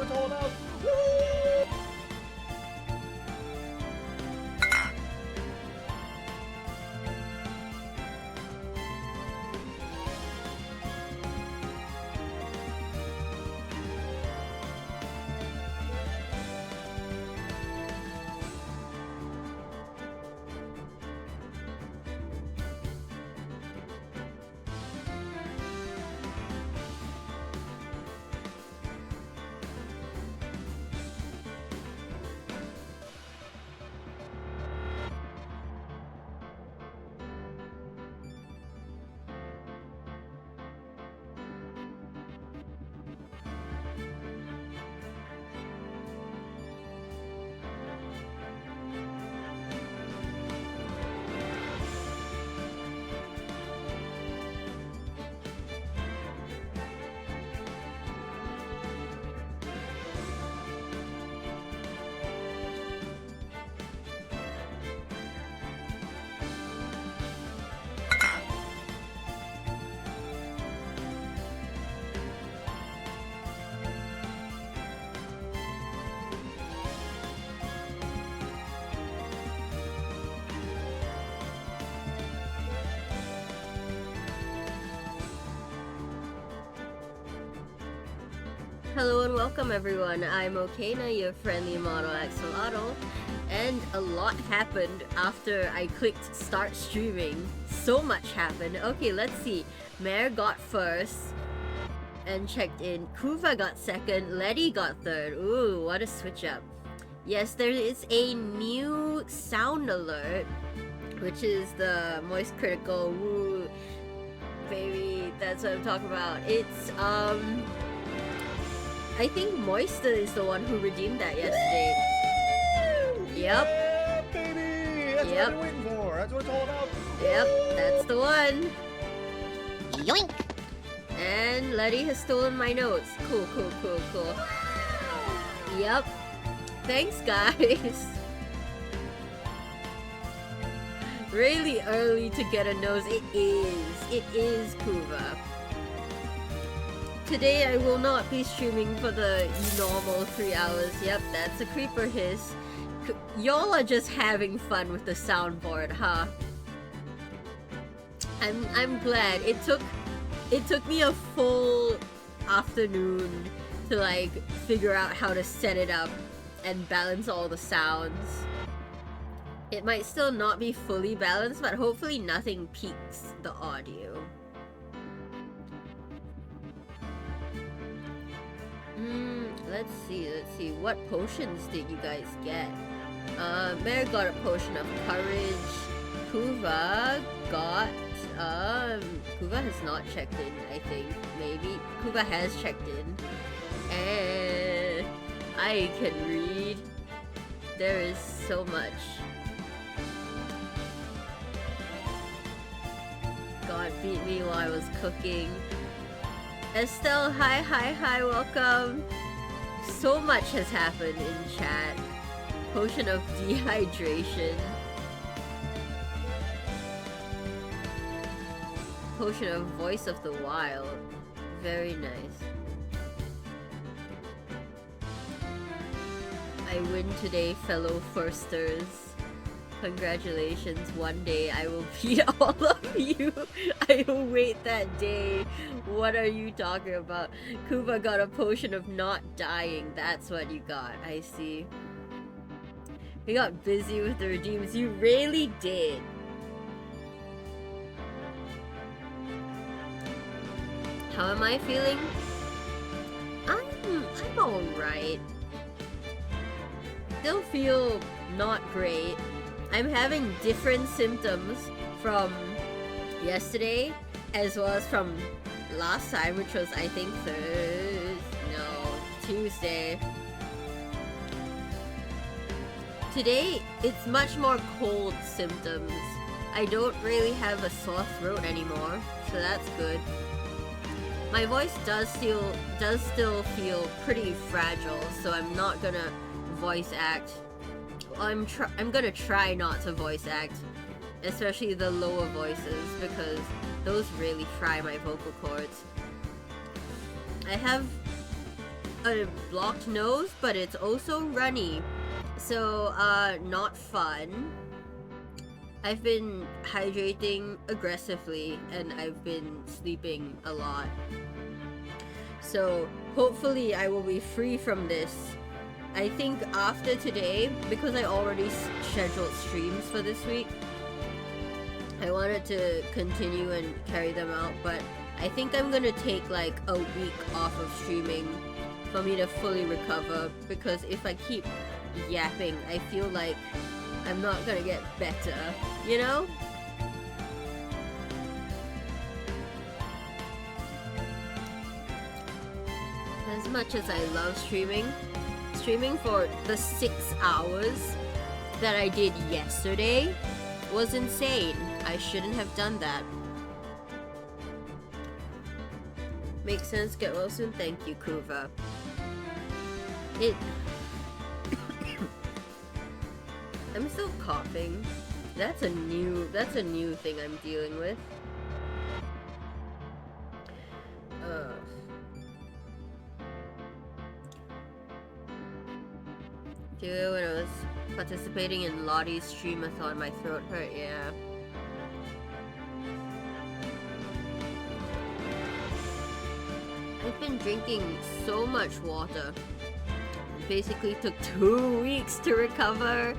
what it's all about. Woo! Hello and welcome everyone, I'm Okena, your friendly model axolotl, and a lot happened after I clicked start streaming. So much happened. Okay, let's see. Mare got first and checked in. Kuva got second, Letty got third. Ooh, what a switch up. Yes, there is a new sound alert, which is the moist critical. Woo, baby, that's what I'm talking about. It's I think Moista is the one who redeemed that yesterday. Yep. Yeah, baby! That's what I've been waiting for. That's what it's all about. Yep, that's the one. Yoink! And Letty has stolen my notes. Cool. Yep. Thanks, guys. Really early to get a nose. It is Kuva. Today I will not be streaming for the normal 3 hours. Yep, that's a creeper hiss. Y'all are just having fun with the soundboard, huh? I'm glad. It took me a full afternoon to like figure out how to set it up and balance all the sounds. It might still not be fully balanced, but hopefully nothing peaks the audio. Let's see. What potions did you guys get? Mare got a potion of courage. Kuva got, Kuva has not checked in, I think. Maybe. Kuva has checked in. And I can read. There is so much. God beat me while I was cooking. Estelle, hi, welcome. So much has happened in chat. Potion of dehydration. Potion of voice of the wild. Very nice. I win today, fellow firsters. Congratulations, one day I will beat all of you. I await that day. What are you talking about? Kuva got a potion of not dying. That's what you got. I see. We got busy with the redeems. You really did. How am I feeling? I'm alright. Still feel not great. I'm having different symptoms from yesterday as well as from last time, which was I think Tuesday. Today it's much more cold symptoms. I don't really have a sore throat anymore, so that's good. My voice does still feel pretty fragile, so I'm not gonna voice act. I'm gonna try not to voice act, especially the lower voices, because those really fry my vocal cords. a blocked nose, but it's also runny. So, not fun. I've been hydrating aggressively and I've been sleeping a lot. So, hopefully I will be free from this. I think after today, because I already scheduled streams for this week, I wanted to continue and carry them out, but I think I'm gonna take like a week off of streaming for me to fully recover, because if I keep yapping, I feel like I'm not gonna get better, you know? As much as I love streaming for the 6 hours that I did yesterday was insane. I shouldn't have done that. Makes sense, get well soon. Thank you, Kuva. I'm still coughing. That's a new thing I'm dealing with. Dude, when I was participating in Lottie's stream-a-thon, my throat hurt, yeah. I've been drinking so much water. It basically took 2 weeks to recover.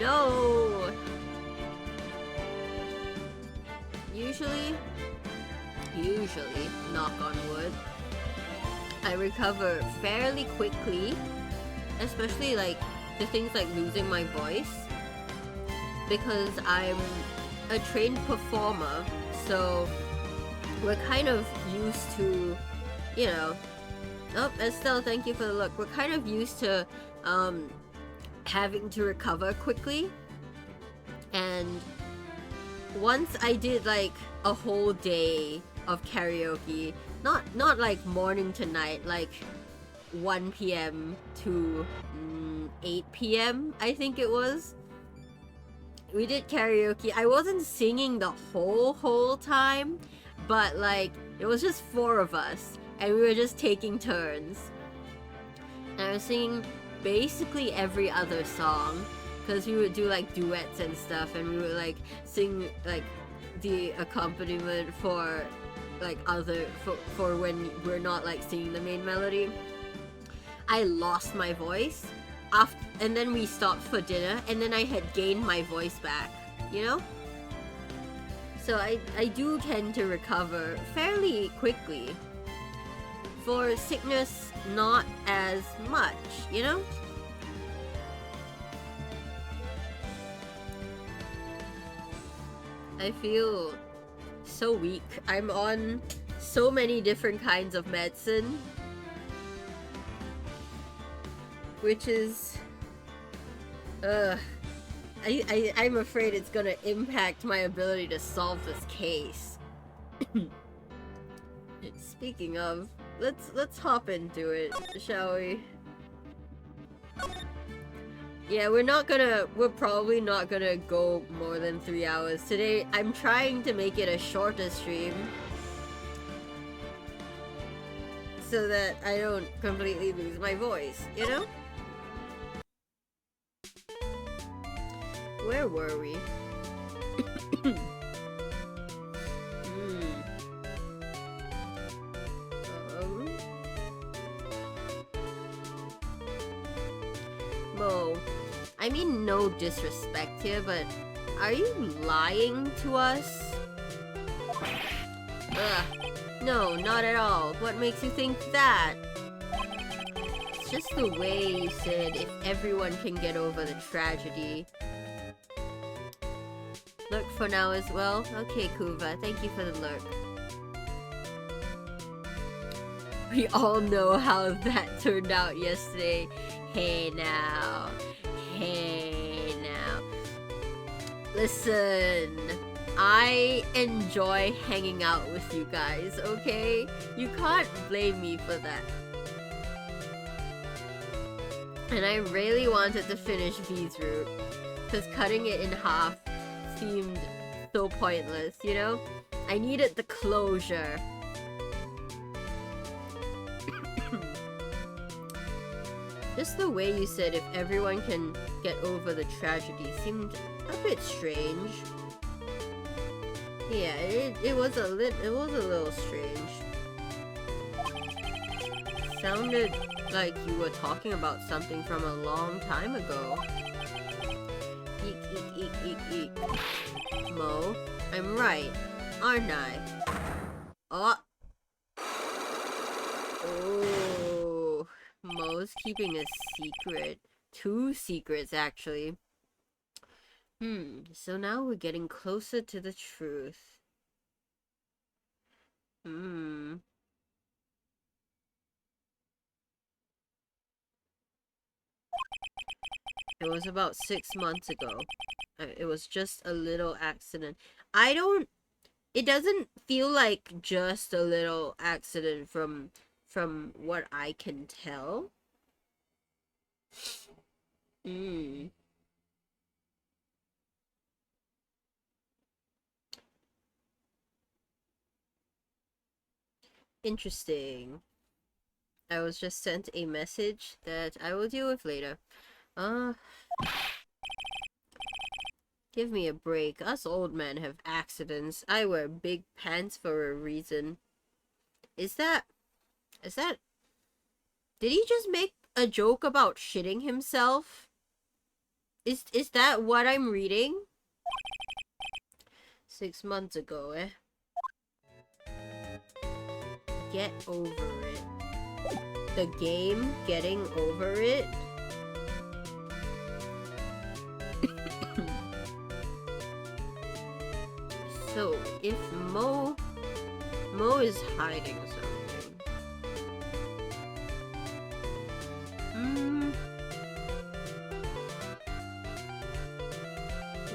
No! Usually, knock on wood, I recover fairly quickly, especially like the things like losing my voice, because I'm a trained performer, so we're kind of used to, you know, oh, Estelle, thank you for the look. We're kind of used to having to recover quickly. And once I did like a whole day of karaoke, not like morning to night, like 1 p.m. to 8 p.m. I think it was. We did karaoke. I wasn't singing the whole time, but like it was just 4 of us and we were just taking turns. And I was singing basically every other song, because we would do like duets and stuff, and we would like sing like the accompaniment for like other for when we're not like singing the main melody. I lost my voice after, and then we stopped for dinner, and then I had gained my voice back, you know? So I do tend to recover fairly quickly. For sickness, not as much, you know? I feel so weak. I'm on so many different kinds of medicine, which is I'm afraid it's gonna impact my ability to solve this case. Speaking of, let's hop into it, shall we? Yeah, we're probably not gonna go more than 3 hours today. I'm trying to make it a shorter stream so that I don't completely lose my voice, you know? Where were we? Mo, I mean no disrespect here, but are you lying to us? Ugh, no, not at all. What makes you think that? It's just the way you said if everyone can get over the tragedy. Lurk for now as well? Okay, Kuva, thank you for the lurk. We all know how that turned out yesterday. Hey now. Hey now. Listen, I enjoy hanging out with you guys, okay? You can't blame me for that. And I really wanted to finish V's route, because cutting it in half seemed so pointless, you know? I needed the closure. Just the way you said if everyone can get over the tragedy seemed a bit strange. Yeah, it was a little strange. Sounded like you were talking about something from a long time ago. Eek, eek, eek, eek, eek. Mo, I'm right, aren't I? Oh, Mo's keeping a secret. 2 secrets, actually. So now we're getting closer to the truth. It was about 6 months ago. It was just a little accident. It doesn't feel like just a little accident from what I can tell. Interesting. I was just sent a message that I will deal with later. Give me a break. Us old men have accidents. I wear big pants for a reason. Is that... Did he just make a joke about shitting himself? Is that what I'm reading? 6 months ago, eh? Get over it. The game getting over it? So, if Mo is hiding something.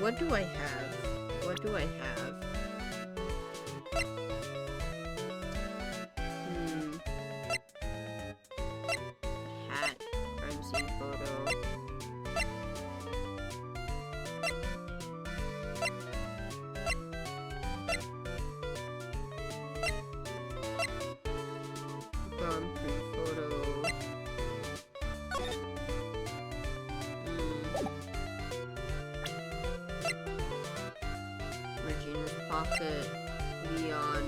What do I have? What do I have? Hat. Crime scene photo. Grand Prix photo. Regina's pocket. Leon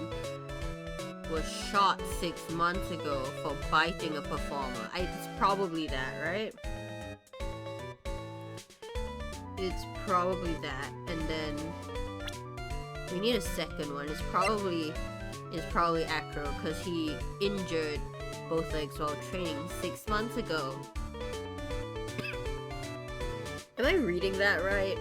was shot 6 months ago for biting a performer. It's probably that, right? It's probably that. And then we need a second one. It's probably Acro because he injured both legs while training 6 months ago. Am I reading that right?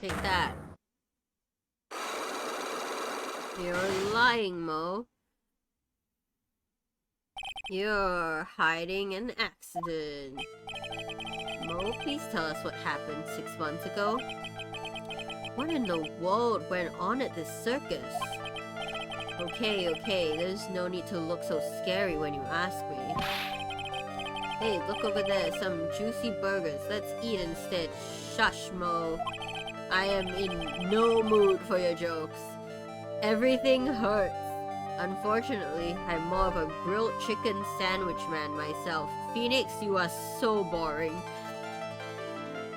Take that. You're lying, Mo. You're hiding an accident. Mo, please tell us what happened 6 months ago. What in the world went on at this circus? Okay, there's no need to look so scary when you ask me. Hey, look over there, some juicy burgers. Let's eat instead. Shush, Mo. I am in no mood for your jokes. Everything hurts. Unfortunately, I'm more of a grilled chicken sandwich man myself. Phoenix, you are so boring.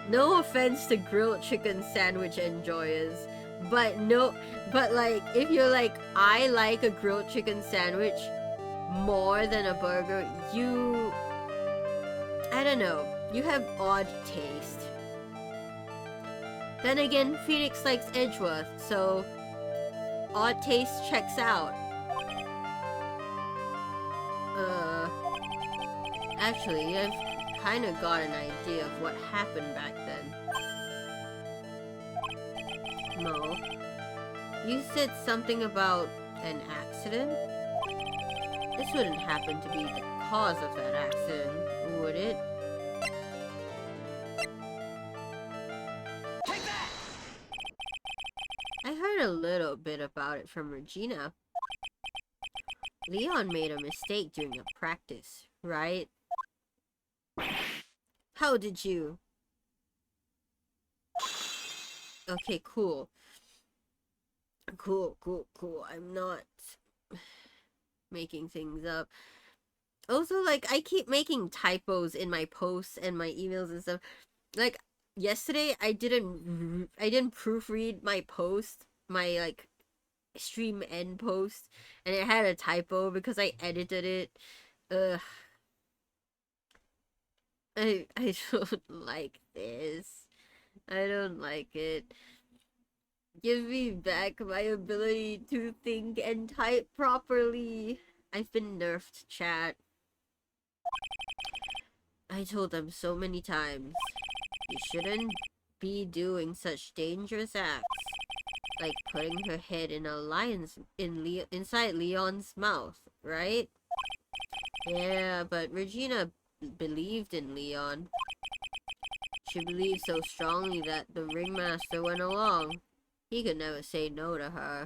No offense to grilled chicken sandwich enjoyers, but like, if you're like, I like a grilled chicken sandwich more than a burger, I don't know, you have odd taste. Then again, Phoenix likes Edgeworth, so odd taste checks out. Actually, I've kind of got an idea of what happened back then. Mo, you said something about an accident? This wouldn't happen to be the cause of that accident, would it? Take that! I heard a little bit about it from Regina. Leon made a mistake during a practice, right? How did you? Okay, cool. Cool. I'm not making things up. Also, like, I keep making typos in my posts and my emails and stuff. Like, yesterday, I didn't proofread my post, my, like, stream end post, and it had a typo because I edited it. Ugh. I don't like this. I don't like it. Give me back my ability to think and type properly. I've been nerfed, chat. I told them so many times. You shouldn't be doing such dangerous acts. Like putting her head in a lion's inside Leon's mouth, right? Yeah, but Regina believed in Leon. She believed so strongly that the ringmaster went along. He could never say no to her.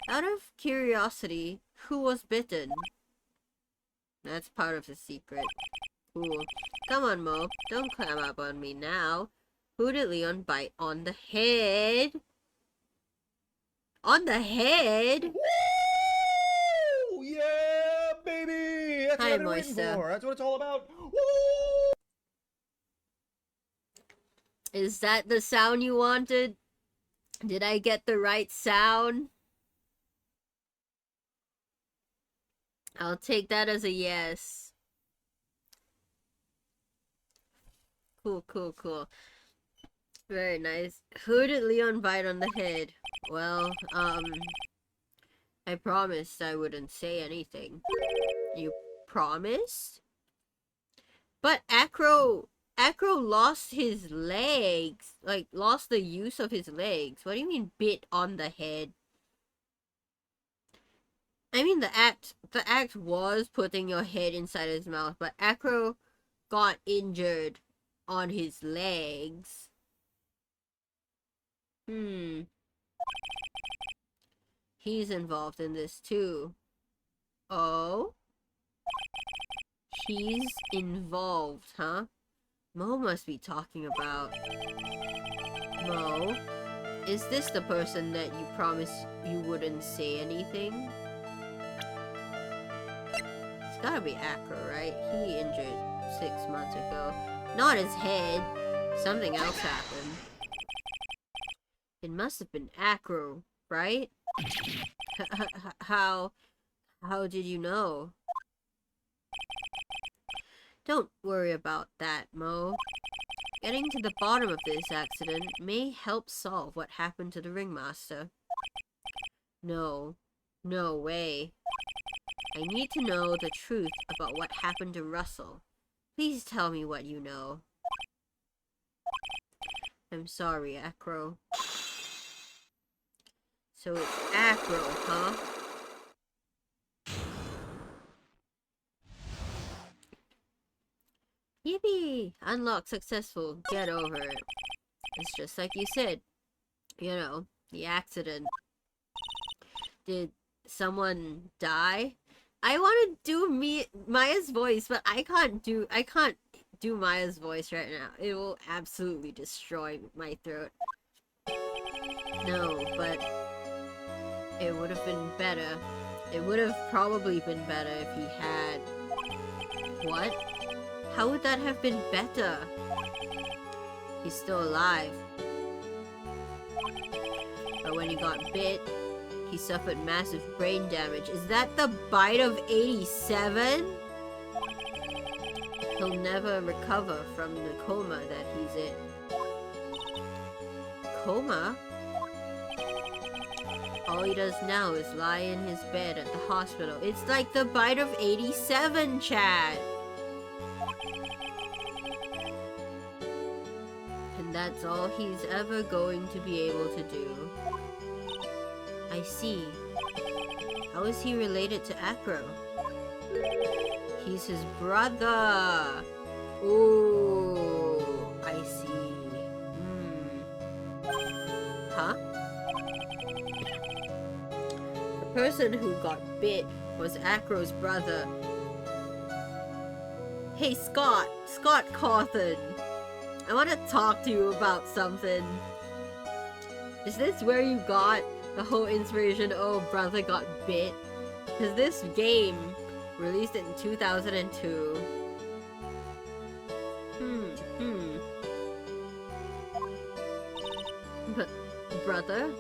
Out of curiosity, who was bitten? That's part of the secret. Cool. Come on, Mo. Don't climb up on me now. Who did Leon bite on the head? On the head? Woo! Yeah, baby! That's Hi, what I've been waiting Moista. for. That's what it's all about. Woo! Is that the sound you wanted? Did I get the right sound? I'll take that as a yes. Cool. Very nice. Who did Leon bite on the head? Well, I promised I wouldn't say anything. You promised? But Acro lost his legs. Like, lost the use of his legs. What do you mean bit on the head? I mean, the act was putting your head inside his mouth, but Acro got injured on his legs. He's involved in this too. Oh? He's involved, huh? Mo must be talking about... Mo? Is this the person that you promised you wouldn't say anything? It's gotta be Acro, right? He injured 6 months ago. Not his head. Something else happened. It must have been Acro, right? How did you know? Don't worry about that, Mo. Getting to the bottom of this accident may help solve what happened to the ringmaster. No way. I need to know the truth about what happened to Russell. Please tell me what you know. I'm sorry, Acro. So it's Acro, huh? Yippee! Unlock successful. Get over it. It's just like you said. You know, the accident. Did someone die? I want to do Maya's voice, but I can't do Maya's voice right now. It will absolutely destroy my throat. No, but it would have been better. It would have probably been better if he had... What? How would that have been better? He's still alive. But when he got bit, he suffered massive brain damage. Is that the bite of 87? He'll never recover from the coma that he's in. Coma? All he does now is lie in his bed at the hospital. It's like the bite of 87, chat! And that's all he's ever going to be able to do. I see. How is he related to Acro? He's his brother! Ooh, I see. Huh? The person who got bit was Acro's brother. Hey, Scott Cawthon. I want to talk to you about something. Is this where you got the whole inspiration, oh, brother got bit? Because this game released in 2002. But brother?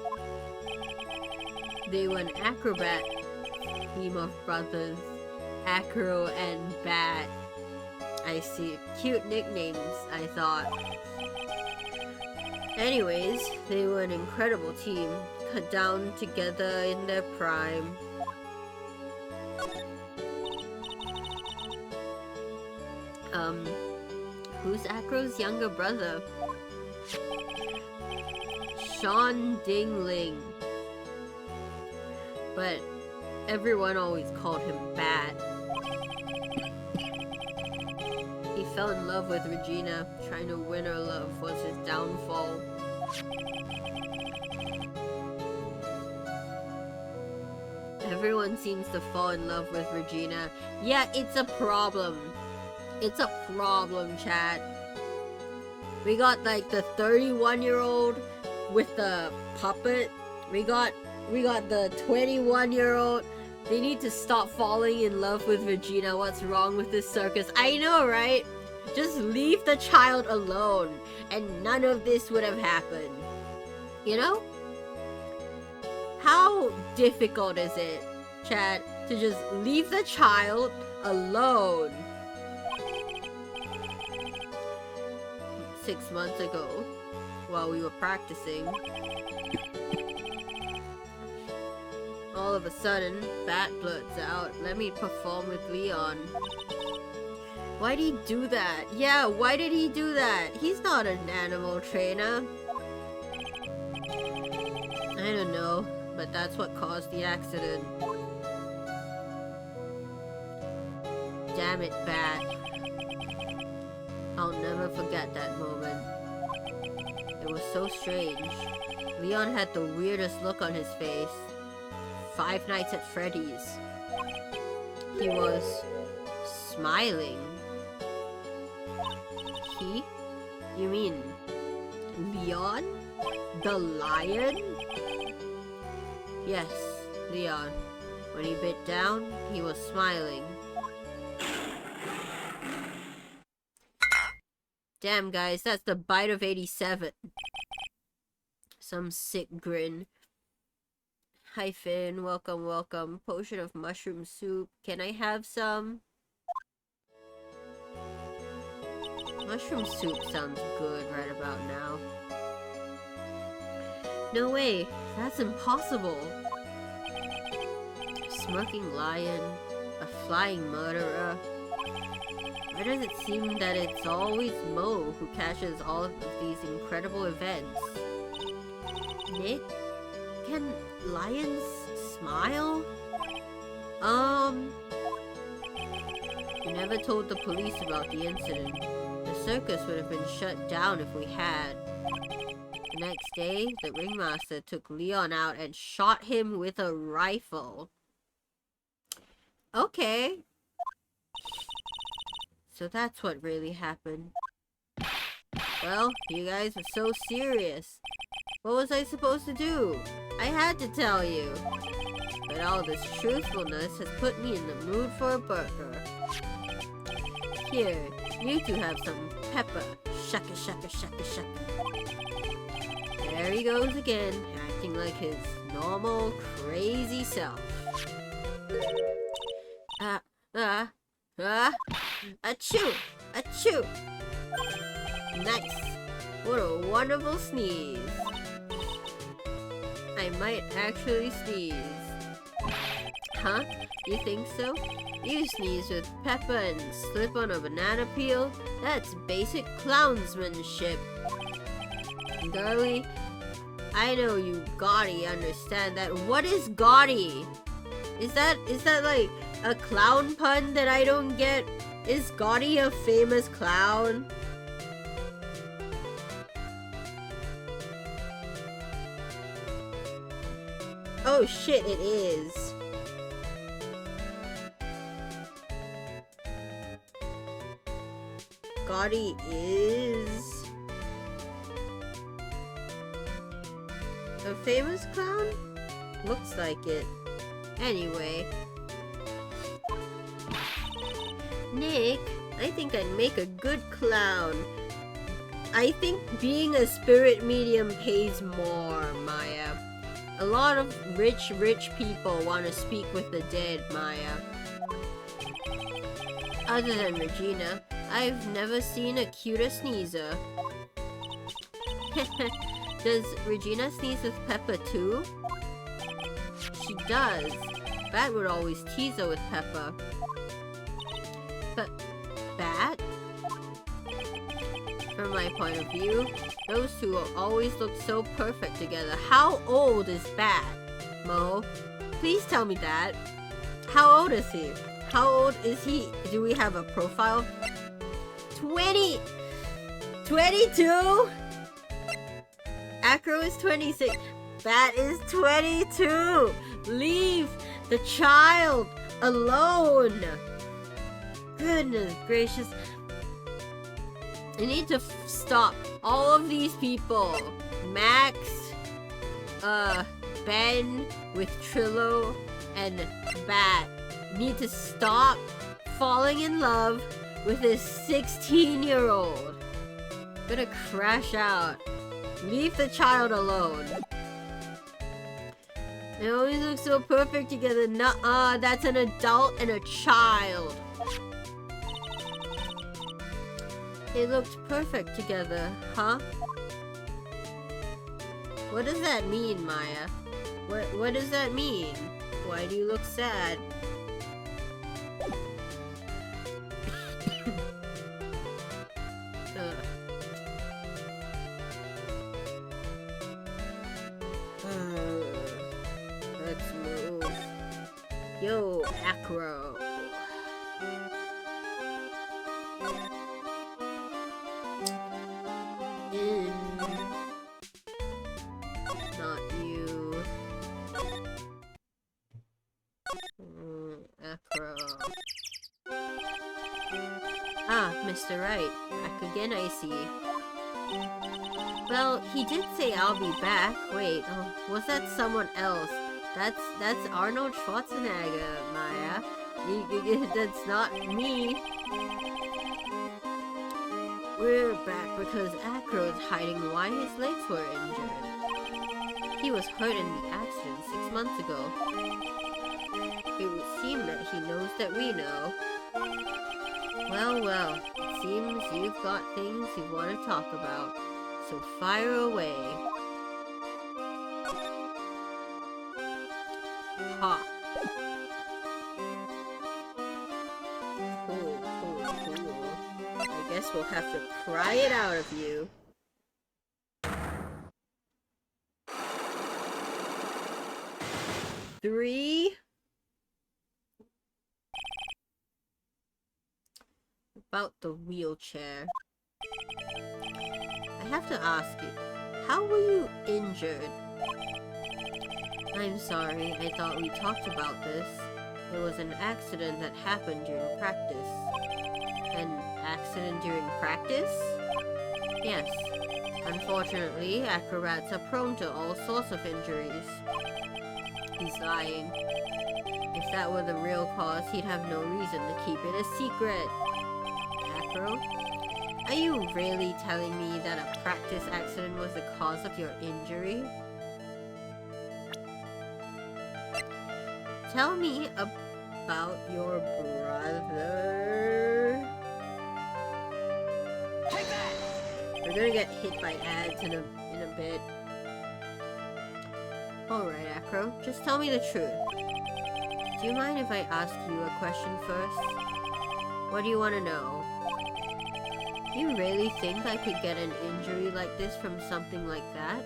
They were an acrobat. Team of brothers. Acro and Bat. I see. Cute nicknames, I thought. Anyways, they were an incredible team. Cut down together in their prime. Who's Acro's younger brother? Sean Dingling. But everyone always called him Bat. He fell in love with Regina. Trying to win her love was his downfall. Everyone seems to fall in love with Regina. Yeah, it's a problem. It's a problem, chat. We got like the 31-year-old with the puppet. We got the 21-year-old. They need to stop falling in love with Regina. What's wrong with this circus? I know, right? Just leave the child alone and none of this would have happened. You know? How difficult is it, chat, to just leave the child alone? 6 months ago, while we were practicing, all of a sudden, Bat blurts out, "Let me perform with Leon." Why did he do that? Yeah, why did he do that? He's not an animal trainer. I don't know, but that's what caused the accident. Damn it, Bat. I'll never forget that moment. It was so strange. Leon had the weirdest look on his face. Five Nights at Freddy's. He was smiling. He? You mean Leon? The lion? Yes, Leon. When he bit down, he was smiling. Damn, guys, that's the bite of 87. Some sick grin. Hi, Finn. Welcome, welcome. Potion of mushroom soup. Can I have some? Mushroom soup sounds good right about now. No way. That's impossible. A smirking lion. A flying murderer. Why does it seem that it's always Mo who catches all of these incredible events? Nick? Can lions smile? We never told the police about the incident. The circus would have been shut down if we had. The next day, the ringmaster took Leon out and shot him with a rifle. Okay. So that's what really happened. Well, you guys were so serious. What was I supposed to do? I had to tell you. But all this truthfulness has put me in the mood for a burger. Here, you two have some pepper. Shaka shaka shaka shaka. There he goes again, acting like his normal, crazy self. Achoo! Achoo! Nice! What a wonderful sneeze! I might actually sneeze. Huh? You think so? You sneeze with pepper and slip on a banana peel? That's basic clownsmanship. Girly, I know you gaudy understand that. What is gaudy? Is that like a clown pun that I don't get? Is Gaudy a famous clown? Oh shit, it is. Gaudy is A famous clown? Looks like it. Anyway. Nick, I think I'd make a good clown. I think being a spirit medium pays more, Maya. A lot of rich people want to speak with the dead, Maya. Other than Regina, I've never seen a cuter sneezer. Does Regina sneeze with Peppa too? She does. Bat would always tease her with Peppa. But Bat? From my point of view, those two always look so perfect together. How old is Bat? Mo, please tell me that. How old is he? How old is he? Do we have a profile? 20! 22? Acro is 26. Bat is 22! Leave the child alone! Goodness gracious. I need to stop all of these people. Max, Ben with Trillo, and Bat need to stop falling in love with this 16-year-old. Gonna crash out. Leave the child alone. They always look so perfect together. Nuh-uh, that's an adult and a child. They looked perfect together, huh? What does that mean, Maya? What does that mean? Why do you look sad? Let's move. Yo, Acro. Not you. Acro. Ah, Mr. Wright. Back again, I see. Well, he did say I'll be back. Wait, oh, was that someone else? That's Arnold Schwarzenegger, Maya. That's not me. We're back because Acro is hiding why his legs were injured. He was hurt in the accident 6 months ago. It would seem that he knows that we know. Well, it seems you've got things you want to talk about. So fire away. Ha. Cool. I guess we'll have to pry it out of you. Three. About the wheelchair. I have to ask you, how were you injured? I'm sorry, I thought we talked about this. It was an accident that happened during practice. An accident during practice? Yes. Unfortunately, acrobats are prone to all sorts of injuries. He's lying. If that were the real cause, he'd have no reason to keep it a secret. Acro? Are you really telling me that a practice accident was the cause of your injury? Tell me about your brother. Take that! We're gonna get hit by ads in a bit. Alright, Acro, just tell me the truth. Do you mind if I ask you a question first? What do you want to know? You really think I could get an injury like this from something like that?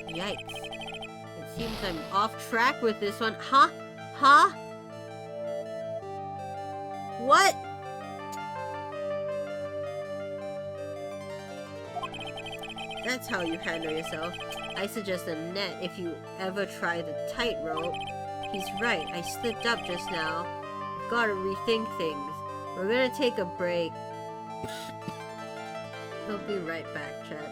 Yikes. It seems I'm off track with this one. Huh? Huh? What? That's how you handle yourself. I suggest a net if you ever try the tightrope. He's right, I slipped up just now. I've gotta rethink things. We're gonna take a break. We'll be right back, chat.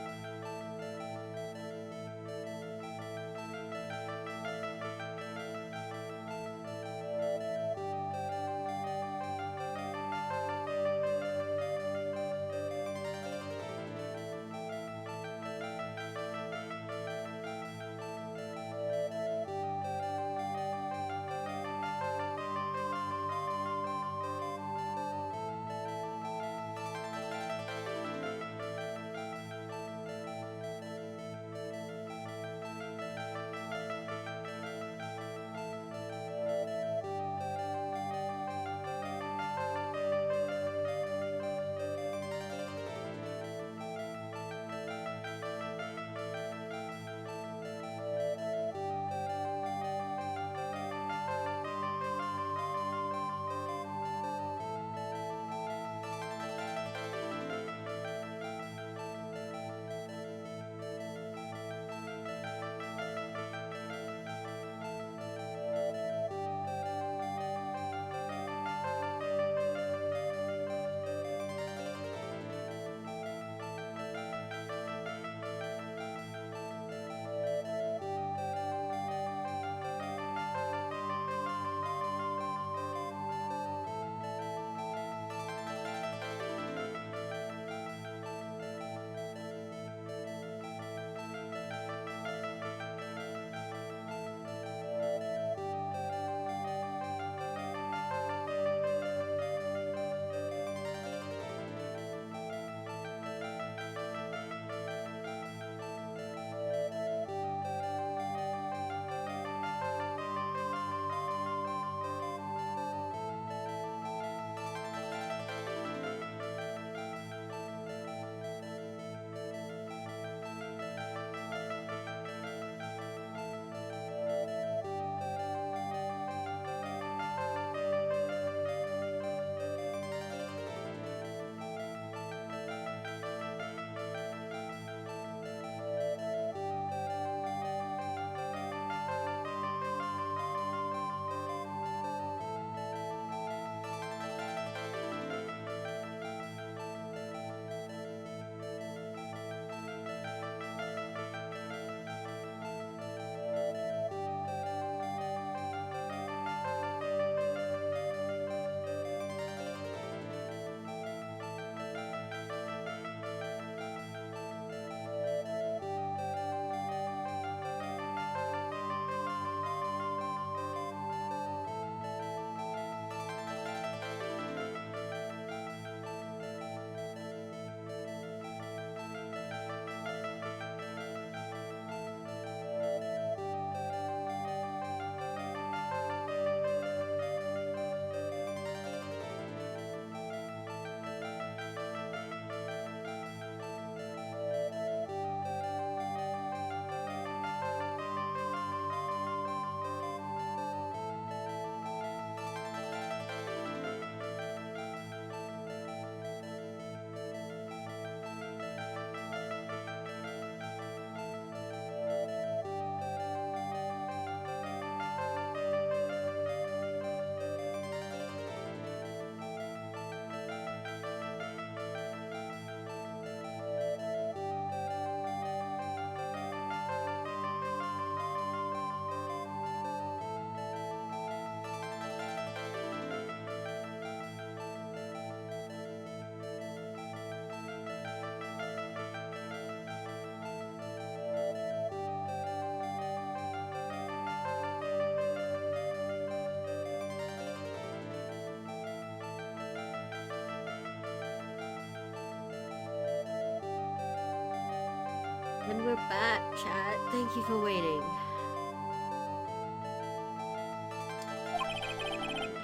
And we're back, chat. Thank you for waiting.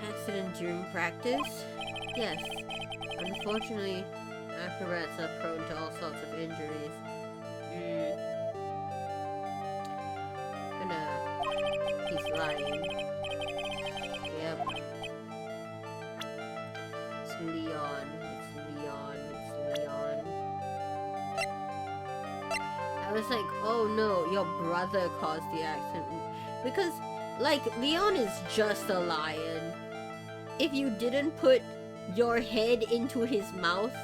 Accident during practice? Yes. Unfortunately, acrobats are prone to all sorts of injuries. He's lying. Yep. It's Leon. It's Leon. It's Leon. I was like, oh no, your brother caused the accident. Because, like, Leon is just a lion. If you didn't put your head into his mouth,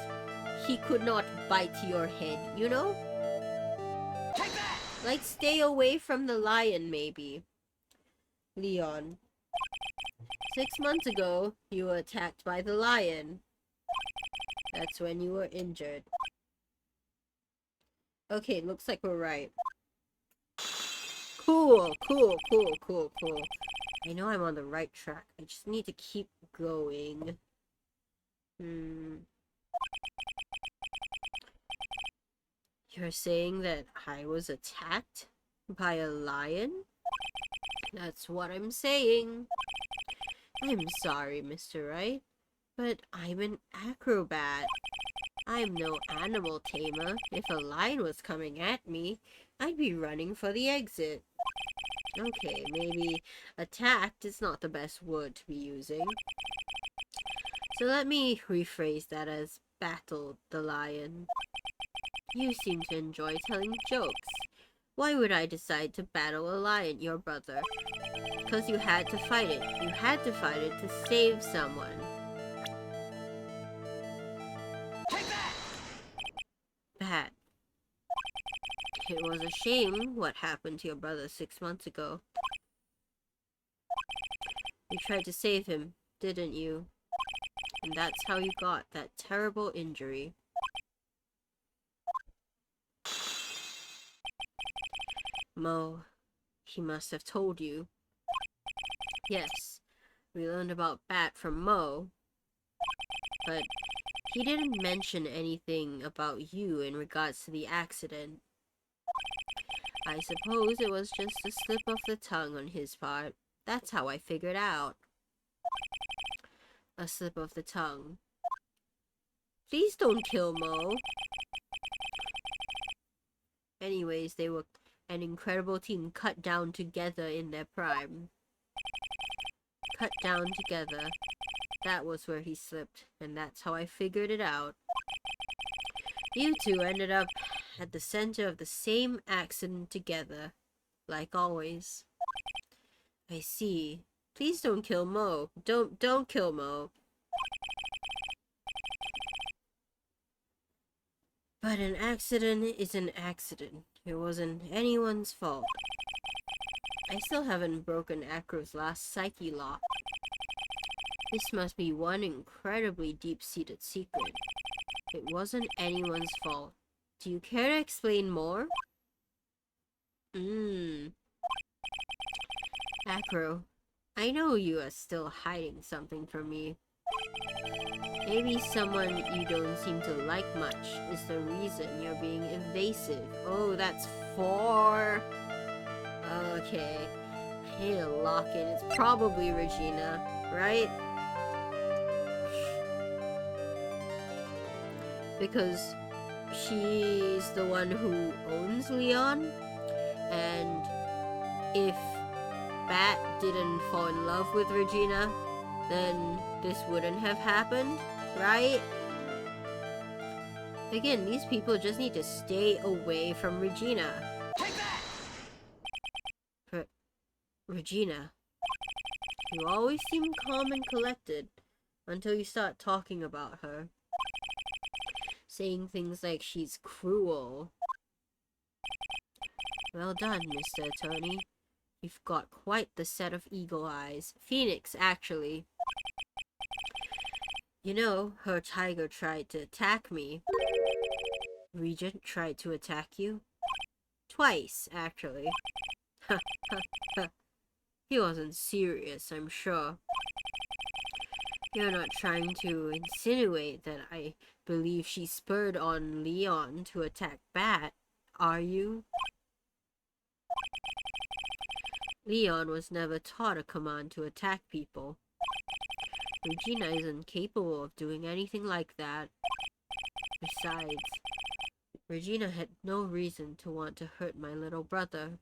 he could not bite your head, you know? Like, stay away from the lion, maybe. Leon. 6 months ago, you were attacked by the lion. That's when you were injured. Okay, looks like we're right. Cool, cool, cool, cool, cool. I know I'm on the right track. I just need to keep going. You're saying that I was attacked by a lion? That's what I'm saying. I'm sorry, Mr. Wright, but I'm an acrobat. I'm no animal tamer. If a lion was coming at me, I'd be running for the exit. Okay, maybe attacked is not the best word to be using. So let me rephrase that as battled the lion. You seem to enjoy telling jokes. Why would I decide to battle a lion, your brother? Because you had to fight it. You had to fight it to save someone. Bad. It was a shame what happened to your brother 6 months ago. You tried to save him, didn't you? And that's how you got that terrible injury. Mo, he must have told you. Yes, we learned about Bat from Mo, but he didn't mention anything about you in regards to the accident. I suppose it was just a slip of the tongue on his part. That's how I figured out. A slip of the tongue. Please don't kill Mo. Anyways, they were an incredible team cut down together in their prime. Cut down together. That was where he slipped, and that's how I figured it out. You two ended up at the center of the same accident together, like always. I see. Please don't kill Mo. Don't kill Mo. But an accident is an accident. It wasn't anyone's fault. I still haven't broken Acro's last psyche lock. This must be one incredibly deep-seated secret. It wasn't anyone's fault. Do you care to explain more? Acro, I know you are still hiding something from me. Maybe someone you don't seem to like much is the reason you're being evasive. Oh, that's 4. Okay. I need to lock in. It's probably Regina, right? Because she's the one who owns Leon, and if Bat didn't fall in love with Regina, then this wouldn't have happened, right? Again, these people just need to stay away from Regina. Regina, you always seem calm and collected until you start talking about her. Saying things like she's cruel. Well done, Mr. Attorney. You've got quite the set of eagle eyes. Phoenix, actually. You know, her tiger tried to attack me. Regent tried to attack you? Twice, actually. Ha ha ha. He wasn't serious, I'm sure. You're not trying to insinuate that I believe she spurred on Leon to attack Bat, are you? Leon was never taught a command to attack people. Regina is incapable of doing anything like that. Besides, Regina had no reason to want to hurt my little brother.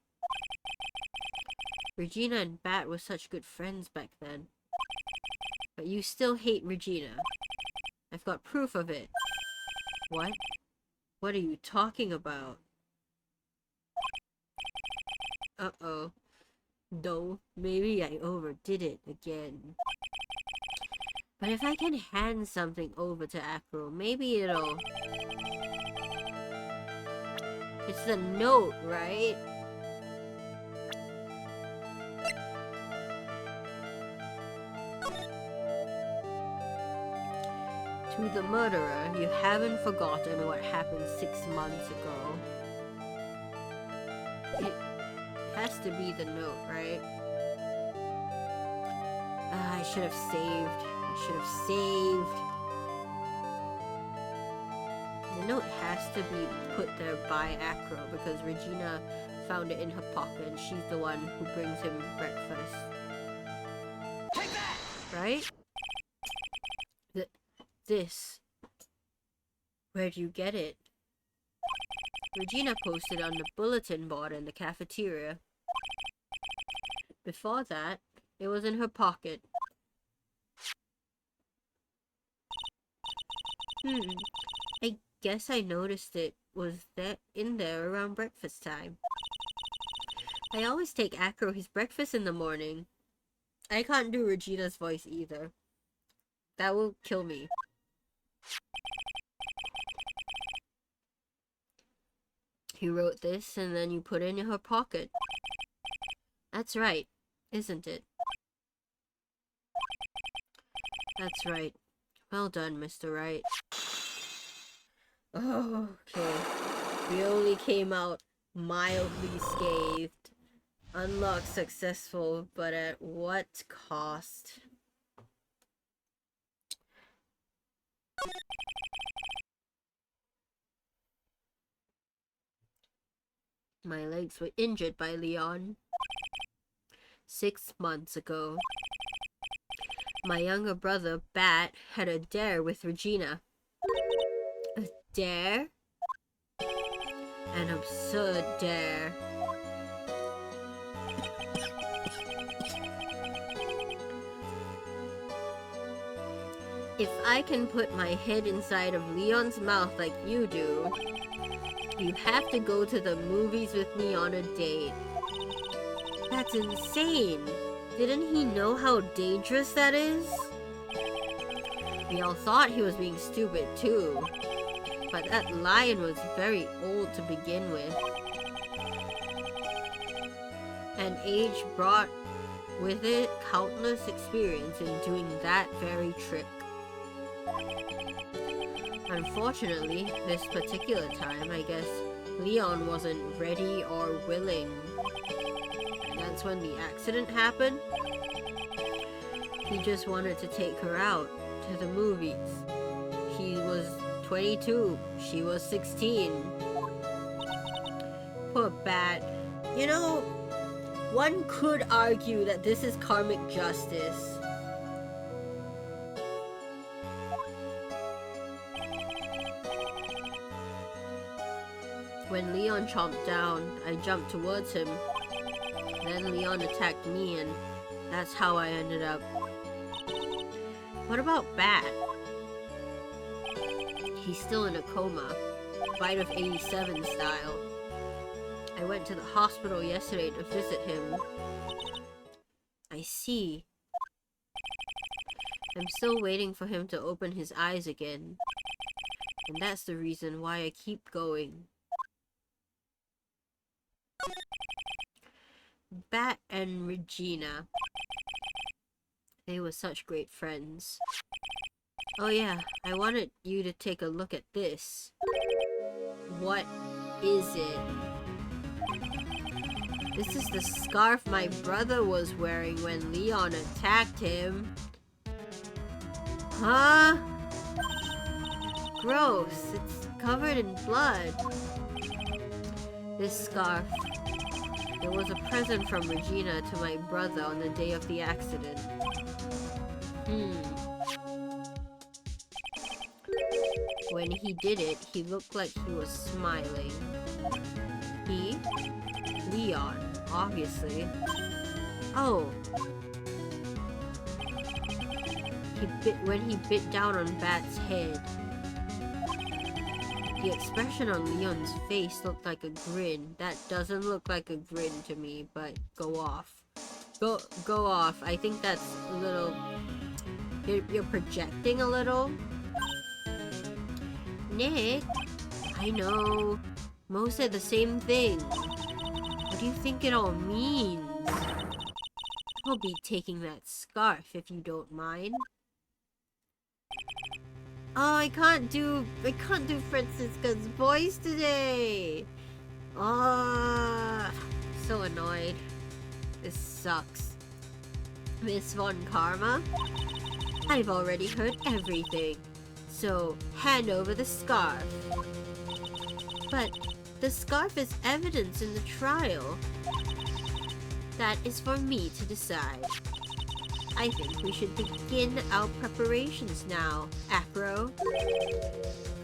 Regina and Bat were such good friends back then. But you still hate Regina. I've got proof of it. What? What are you talking about? Uh-oh. No, maybe I overdid it again. But if I can hand something over to Acro, maybe it'll... It's the note, right? To the murderer, you haven't forgotten what happened 6 months ago. It has to be the note, right? I should have saved. I should have saved. The note has to be put there by Acro because Regina found it in her pocket and she's the one who brings him breakfast. Take that! Right? This. Where'd you get it? Regina posted on the bulletin board in the cafeteria. Before that, it was in her pocket. I guess I noticed it was in there around breakfast time. I always take Acro his breakfast in the morning. I can't do Regina's voice either. That will kill me. You wrote this and then you put it in her pocket. That's right, isn't it? That's right. Well done, Mr. Wright. Oh, okay. We only came out mildly scathed. Unlock successful, but at what cost? My legs were injured by Leon 6 months ago. My younger brother, Bat, had a dare with Regina. A dare? An absurd dare. If I can put my head inside of Leon's mouth like you do, you have to go to the movies with me on a date. That's insane! Didn't he know how dangerous that is? We all thought he was being stupid too. But that lion was very old to begin with. And age brought with it countless experience in doing that very trick. Unfortunately, this particular time, I guess, Leon wasn't ready or willing. And that's when the accident happened. He just wanted to take her out to the movies. He was 22, she was 16. Poor Bat. You know, one could argue that this is karmic justice. When Leon chomped down, I jumped towards him. Then Leon attacked me and that's how I ended up. What about Bat? He's still in a coma. Bite of 87 style. I went to the hospital yesterday to visit him. I see. I'm still waiting for him to open his eyes again. And that's the reason why I keep going. Bat and Regina. They were such great friends. Oh yeah, I wanted you to take a look at this. What is it? This is the scarf my brother was wearing when Leon attacked him. Huh? Gross, it's covered in blood. This scarf. It was a present from Regina to my brother on the day of the accident. When he did it, he looked like he was smiling. He? Leon, obviously. Oh. When he bit down on Bat's head. The expression on Leon's face looked like a grin. That doesn't look like a grin to me, but go off. Go off. I think that's a little... You're projecting a little. Nick, I know. Mo said the same thing. What do you think it all means? I'll be taking that scarf if you don't mind. Oh, I can't do Francisca's voice today. Oh, so annoyed. This sucks. Miss Von Karma? I've already heard everything. So, hand over the scarf. But the scarf is evidence in the trial. That is for me to decide. I think we should begin our preparations now, Acro.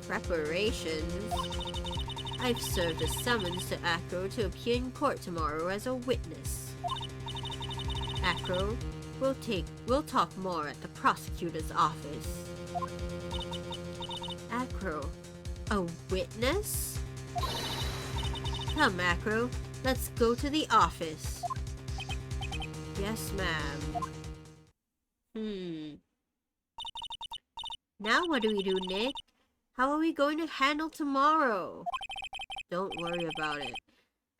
Preparations? I've served a summons to Acro to appear in court tomorrow as a witness. Acro, we'll talk more at the prosecutor's office. Acro, a witness? Come, Acro, let's go to the office. Yes, ma'am. Now what do we do, Nick? How are we going to handle tomorrow? Don't worry about it.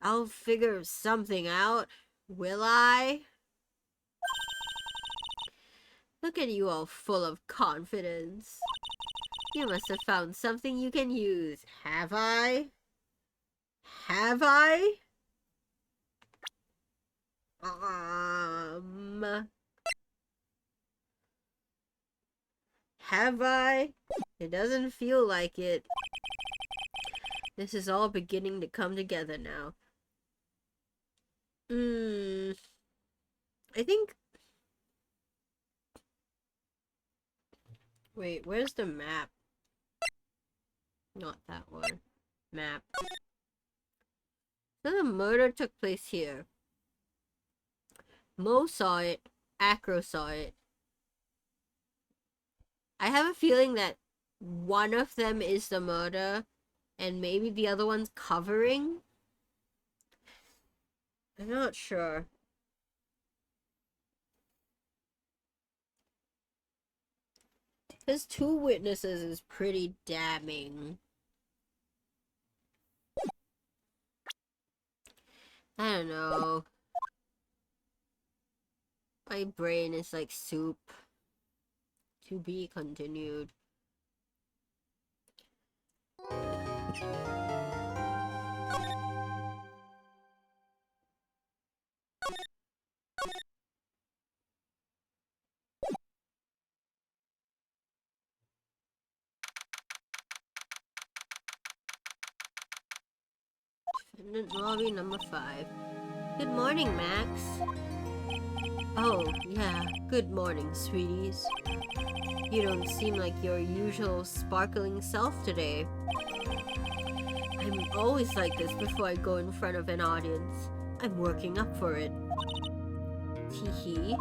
I'll figure something out. Will I? Look at you all full of confidence. You must have found something you can use. Have I? Have I? Have I? It doesn't feel like it. This is all beginning to come together now. I think... Wait, where's the map? Not that one. Map. So the murder took place here. Mo saw it. Acro saw it. I have a feeling that one of them is the murder and maybe the other one's covering. I'm not sure. Because 2 witnesses is pretty damning. I don't know. My brain is like soup. To be continued. Defendant lobby number 5. Good morning, Max. Oh, yeah. Good morning, sweeties. You don't seem like your usual sparkling self today. I'm always like this before I go in front of an audience. I'm working up for it. Teehee.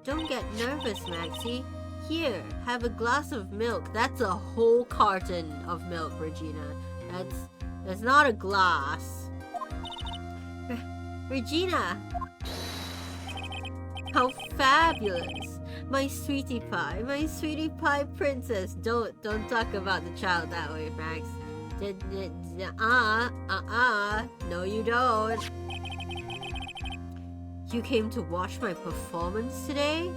Don't get nervous, Maxie. Here, have a glass of milk. That's a whole carton of milk, Regina. That's not a glass. Regina! How fabulous! My sweetie pie princess. Don't talk about the child that way, Max. No you don't. You came to watch my performance today?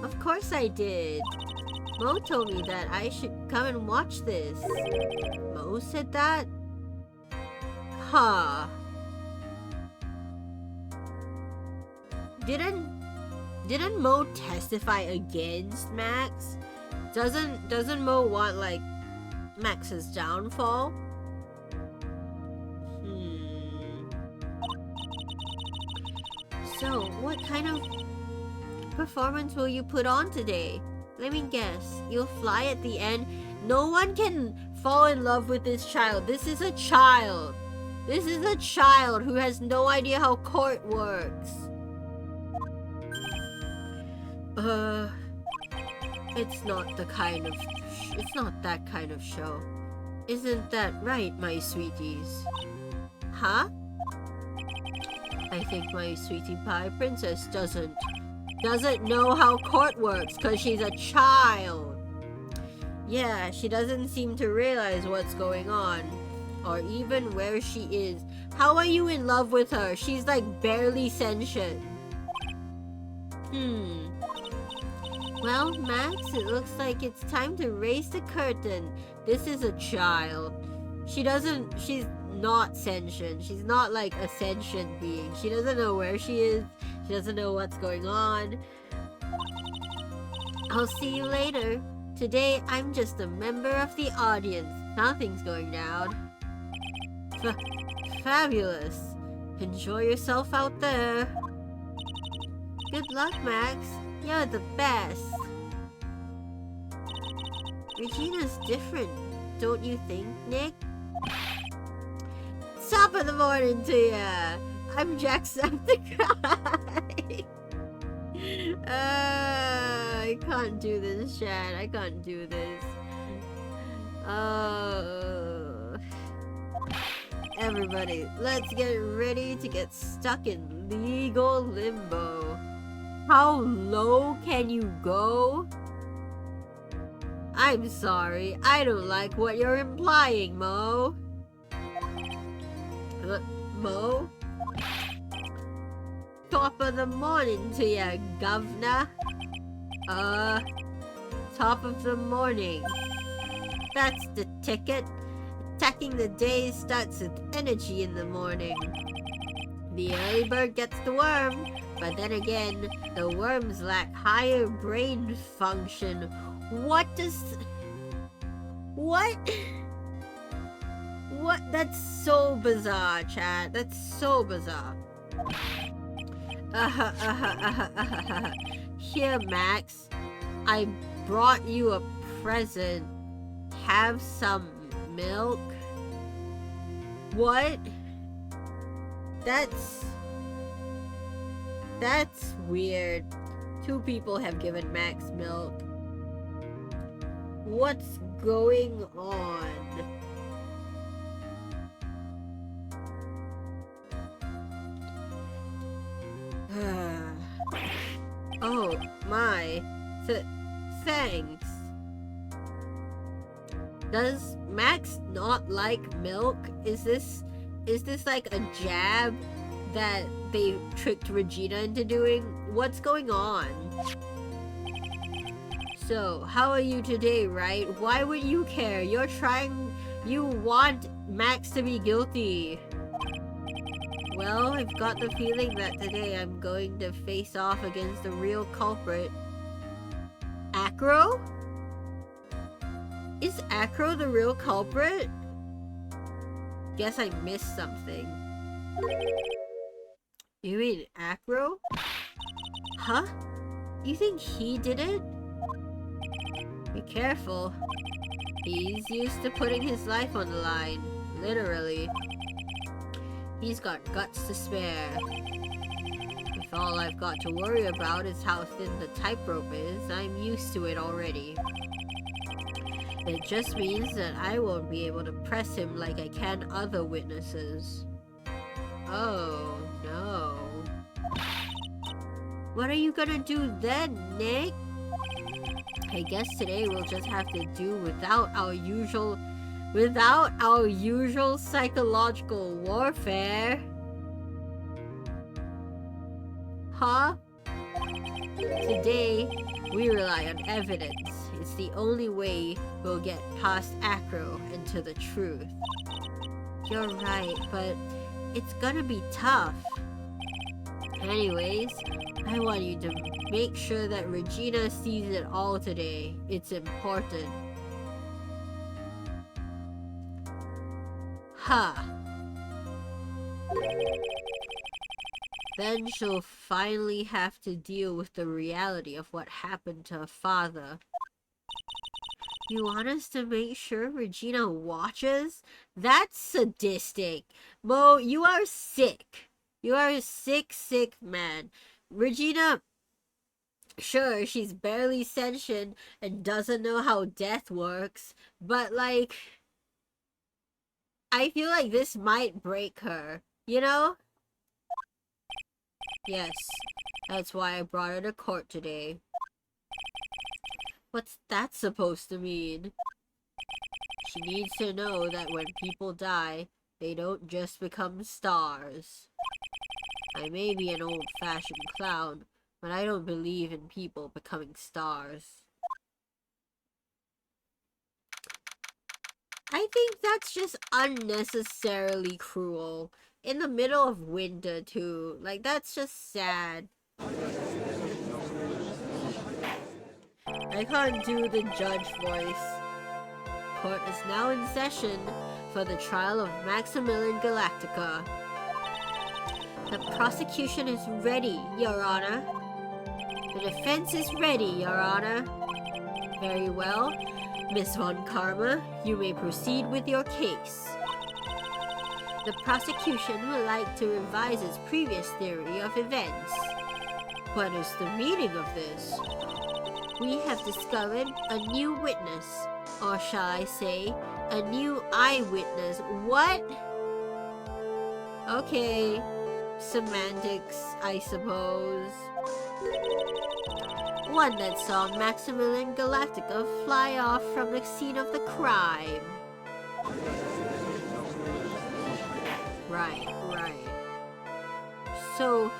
Of course I did. Mo told me that I should come and watch this. Mo said that? Huh. Didn't Mo testify against Max? Doesn't Mo want, like, Max's downfall? So, what kind of performance will you put on today? Let me guess. You'll fly at the end? No one can fall in love with this child. This is a child. This is a child who has no idea how court works. It's not the kind of... It's not that kind of show. Isn't that right, my sweeties? Huh? I think my sweetie pie princess doesn't know how court works because she's a child. Yeah, she doesn't seem to realize what's going on or even where she is. How are you in love with her? She's like barely sentient. Well, Max, it looks like it's time to raise the curtain. This is a child. She's not sentient. She's not like a sentient being. She doesn't know where she is. She doesn't know what's going on. I'll see you later. Today, I'm just a member of the audience. Nothing's going down. Fabulous. Enjoy yourself out there. Good luck, Max. You're the best. Regina's different, don't you think, Nick? Top of the morning to ya! I'm Jacksepticeye! I can't do this, Chad. I can't do this. Everybody, let's get ready to get stuck in legal limbo. How low can you go? I'm sorry, I don't like what you're implying, Mo. Mo? Top of the morning to ya, governor. Top of the morning. That's the ticket. Attacking the day starts with energy in the morning. The early bird gets the worm, but then again, the worms lack higher brain function. What? What? That's so bizarre, chat. That's so bizarre. Here, Max. I brought you a present. Have some milk? What? That's weird. Two people have given Max milk. What's going on? Oh my. Thanks. Does Max not like milk? Is this like a jab that they tricked Regina into doing? What's going on? So, how are you today, Wright? Why would you care? You want Max to be guilty. Well, I've got the feeling that today I'm going to face off against the real culprit. Acro? Is Acro the real culprit? Guess I missed something. You mean Acro? Huh? You think he did it? Be careful. He's used to putting his life on the line. Literally. He's got guts to spare. If all I've got to worry about is how thin the tightrope is, I'm used to it already. It just means that I won't be able to press him like I can other witnesses. Oh, no. What are you gonna do then, Nick? I guess today we'll just have to do without our usual psychological warfare. Huh? Today, we rely on evidence. It's the only way we'll get past Acro and to the truth. You're right, but it's gonna be tough. Anyways, I want you to make sure that Regina sees it all today. It's important. Ha! Then she'll finally have to deal with the reality of what happened to her father. You want us to make sure Regina watches? That's sadistic. Mo, you are sick. You are a sick, sick man. Regina, sure, she's barely sentient and doesn't know how death works, but like, I feel like this might break her, you know? Yes, that's why I brought her to court today. What's that supposed to mean? She needs to know that when people die, they don't just become stars. I may be an old-fashioned clown, but I don't believe in people becoming stars. I think that's just unnecessarily cruel. In the middle of winter, too. Like, that's just sad. I can't do the judge voice. Court is now in session for the trial of Maximilian Galactica. The prosecution is ready, Your Honor. The defense is ready, Your Honor. Very well. Miss Von Karma, you may proceed with your case. The prosecution would like to revise its previous theory of events. What is the meaning of this? We have discovered a new witness, or shall I say, a new eyewitness. What? Okay, semantics, I suppose. One that saw Maximilian Galactica fly off from the scene of the crime. Right. So,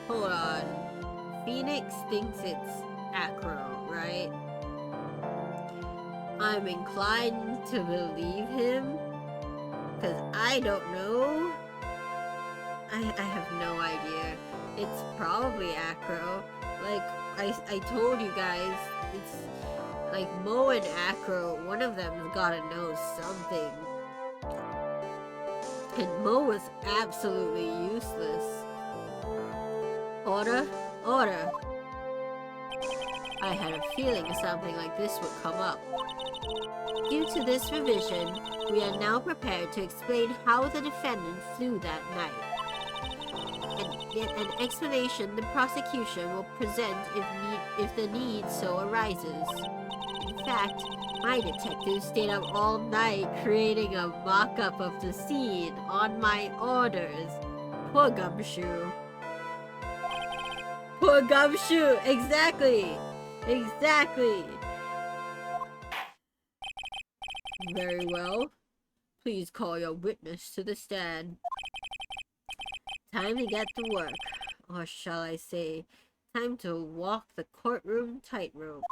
hold on. Phoenix thinks it's Acro, right? I'm inclined to believe him, because I don't know. I have no idea. It's probably Acro. Like, I told you guys, it's like Mo and Acro, one of them's gotta know something. And Mo was absolutely useless. Order. I had a feeling something like this would come up. Due to this revision, we are now prepared to explain how the defendant flew that night. An explanation the prosecution will present if the need so arises. In fact, my detective stayed up all night creating a mock-up of the scene on my orders. Poor Gumshoe. Poor Gumshoe! Exactly! Very well. Please call your witness to the stand. Time to get to work. Or shall I say, time to walk the courtroom tightrope.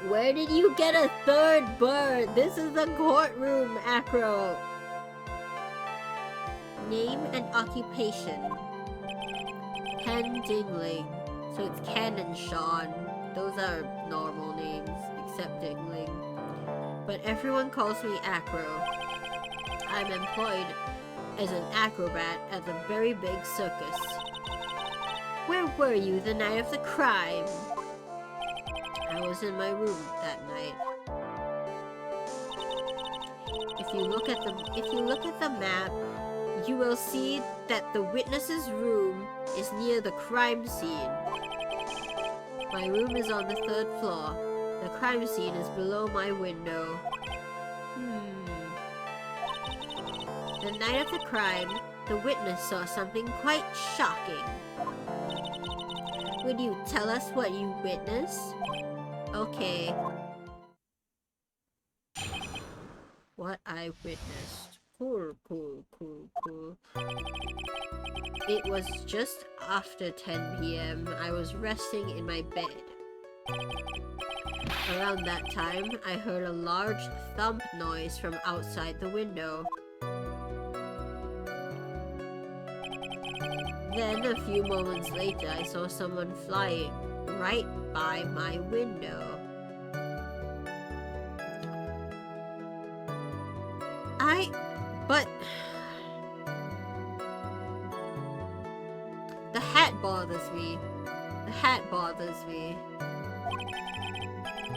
Where did you get a third bird? This is the courtroom, Acro. Name and occupation. Ken Dingling. So it's Ken and Sean. Those are normal names, except Dingling. But everyone calls me Acro. I'm employed as an acrobat at the very big circus. Where were you the night of the crime? I was in my room that night. If you look at the map, you will see that the witness's room is near the crime scene. My room is on the 3rd floor. The crime scene is below my window. The night of the crime, the witness saw something quite shocking. Would you tell us what you witnessed? Okay. What I witnessed. Cool. It was just after 10 p.m. I was resting in my bed. Around that time, I heard a large thump noise from outside the window. Then, a few moments later, I saw someone flying right by my window. The hat bothers me. The hat bothers me.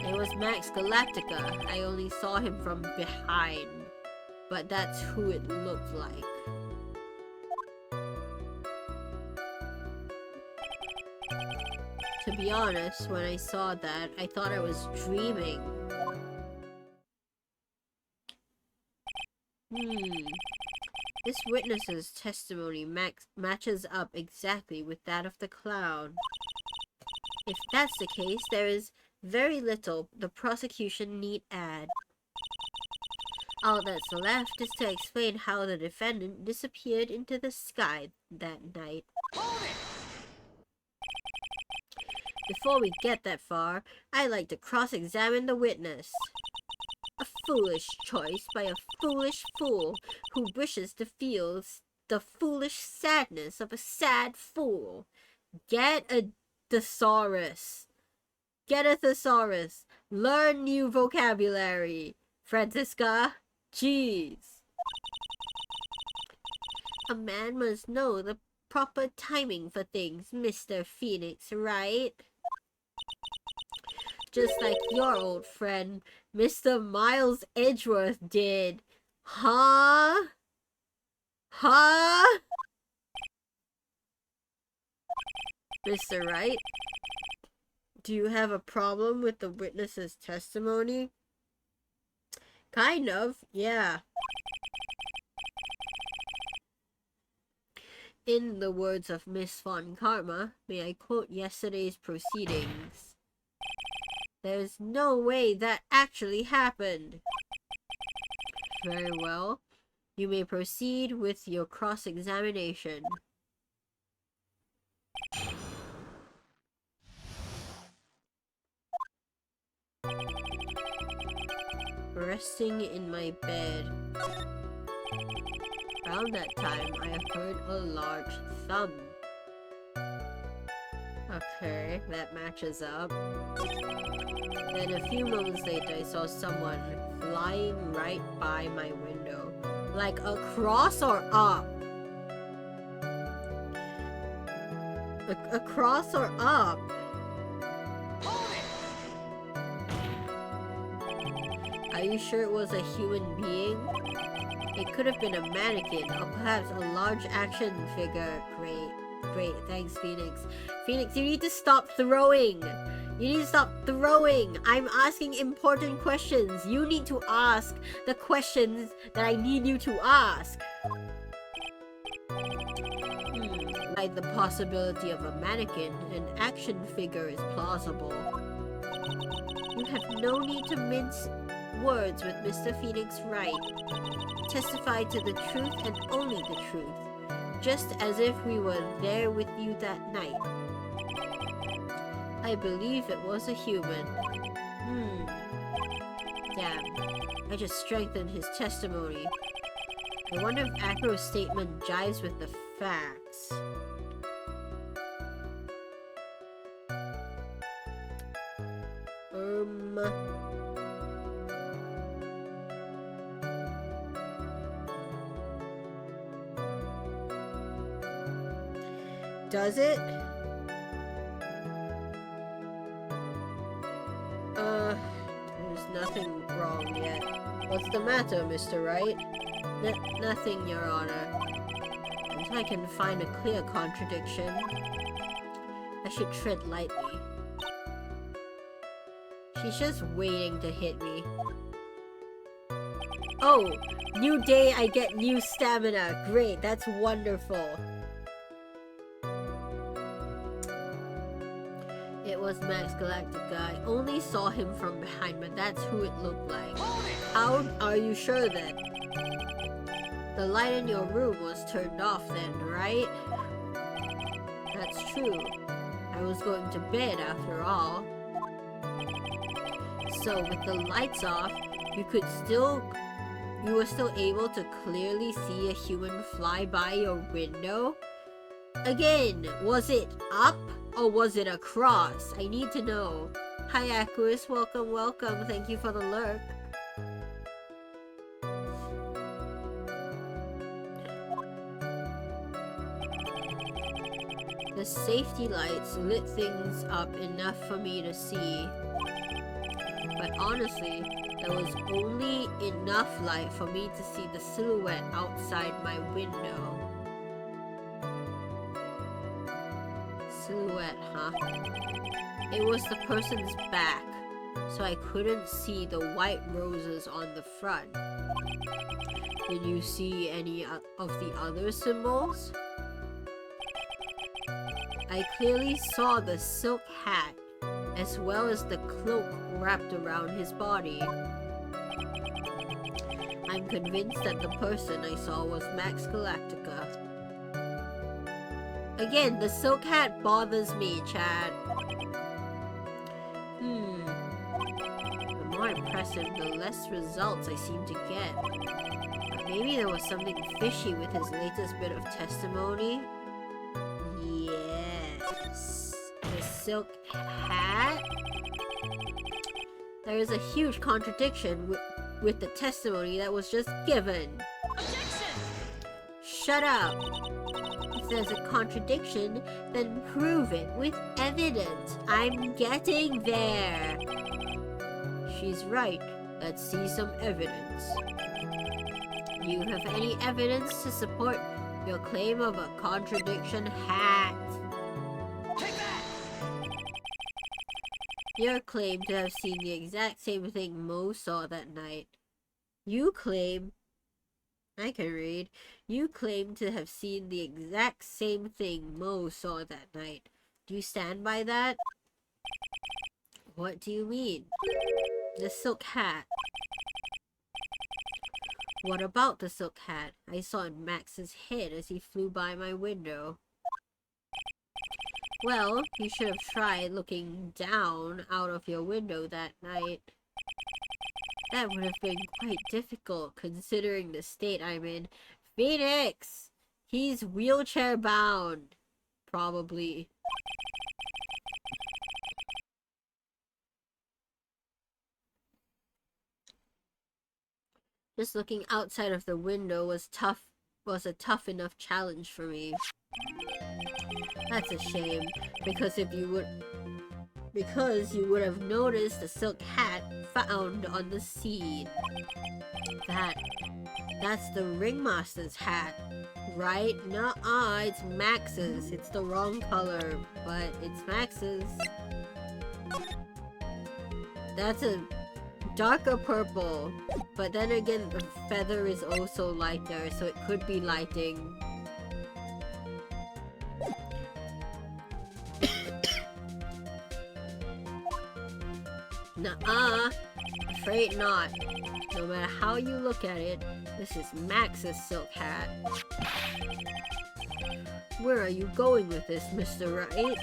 It was Max Galactica. I only saw him from behind. But that's who it looked like. To be honest, when I saw that, I thought I was dreaming. This witness's testimony matches up exactly with that of the clown. If that's the case, there is very little the prosecution need add. All that's left is to explain how the defendant disappeared into the sky that night. Hold it! Before we get that far, I'd like to cross-examine the witness. A foolish choice by a foolish fool who wishes to feel the foolish sadness of a sad fool. Get a thesaurus. Get a thesaurus. Learn new vocabulary. Francisca, jeez. A man must know the proper timing for things, Mr. Phoenix, right? Just like your old friend, Mr. Miles Edgeworth did. Huh? Huh? Mr. Wright? Do you have a problem with the witness's testimony? Kind of, yeah. In the words of Miss Von Karma, may I quote yesterday's proceedings? There's no way that actually happened. Very well. You may proceed with your cross-examination. Resting in my bed. Around that time, I heard a large thump. Okay, that matches up. Then a few moments later, I saw someone flying right by my window. Like across or up? Across or up? Are you sure it was a human being? It could have been a mannequin, or perhaps a large action figure. Great, thanks, Phoenix. Phoenix, you need to stop throwing! You need to stop throwing! I'm asking important questions. You need to ask the questions that I need you to ask. Like the possibility of a mannequin, an action figure is plausible. You have no need to mince words with Mr. Phoenix Wright. Testify to the truth and only the truth. Just as if we were there with you that night. I believe it was a human. Damn. I just strengthened his testimony. I wonder if Acro's statement jives with the facts. Does it? There's nothing wrong yet. What's the matter, Mr. Wright? Nothing, Your Honor. Until I can find a clear contradiction, I should tread lightly. She's just waiting to hit me. Oh! New day, I get new stamina. Great, that's wonderful. It was Max Galactica. I only saw him from behind, but that's who it looked like. How are you sure then? The light in your room was turned off then, right? That's true. I was going to bed after all. So with the lights off, you were still able to clearly see a human fly by your window? Again, was it up or was it across? I need to know. Hi Aquis, welcome. Thank you for the lurk. The safety lights lit things up enough for me to see. But honestly, there was only enough light for me to see the silhouette outside my window. Silhouette, huh? It was the person's back, so I couldn't see the white roses on the front. Did you see any of the other symbols? I clearly saw the silk hat, as well as the cloak wrapped around his body. I'm convinced that the person I saw was Max Galactica. Again, the silk hat bothers me, Chad. The more impressive, the less results I seem to get. Maybe there was something fishy with his latest bit of testimony? Yes. The silk hat? There is a huge contradiction with the testimony that was just given. Objection! Shut up! If there's a contradiction, then prove it with evidence. I'm getting there. She's right. Let's see some evidence. You have any evidence to support your claim of a contradiction hat? Take that! Your claim to have seen the exact same thing Mo saw that night. You claim... I can read. You claim to have seen the exact same thing Mo saw that night. Do you stand by that? What do you mean? The silk hat. What about the silk hat? I saw in Max's head as he flew by my window. Well, you should have tried looking down out of your window that night. That would have been quite difficult considering the state I'm in. Phoenix! He's wheelchair bound. Probably. Just looking outside of the window was a tough enough challenge for me. That's a shame, because you would have noticed the silk hat found on the scene. That's the ringmaster's hat, right? Nuh-uh, it's Max's. It's the wrong color, but it's Max's. That's a darker purple, but then again the feather is also lighter, so it could be lighting. Nuh-uh, afraid not. No matter how you look at it, this is Max's silk hat. Where are you going with this, Mr. Wright?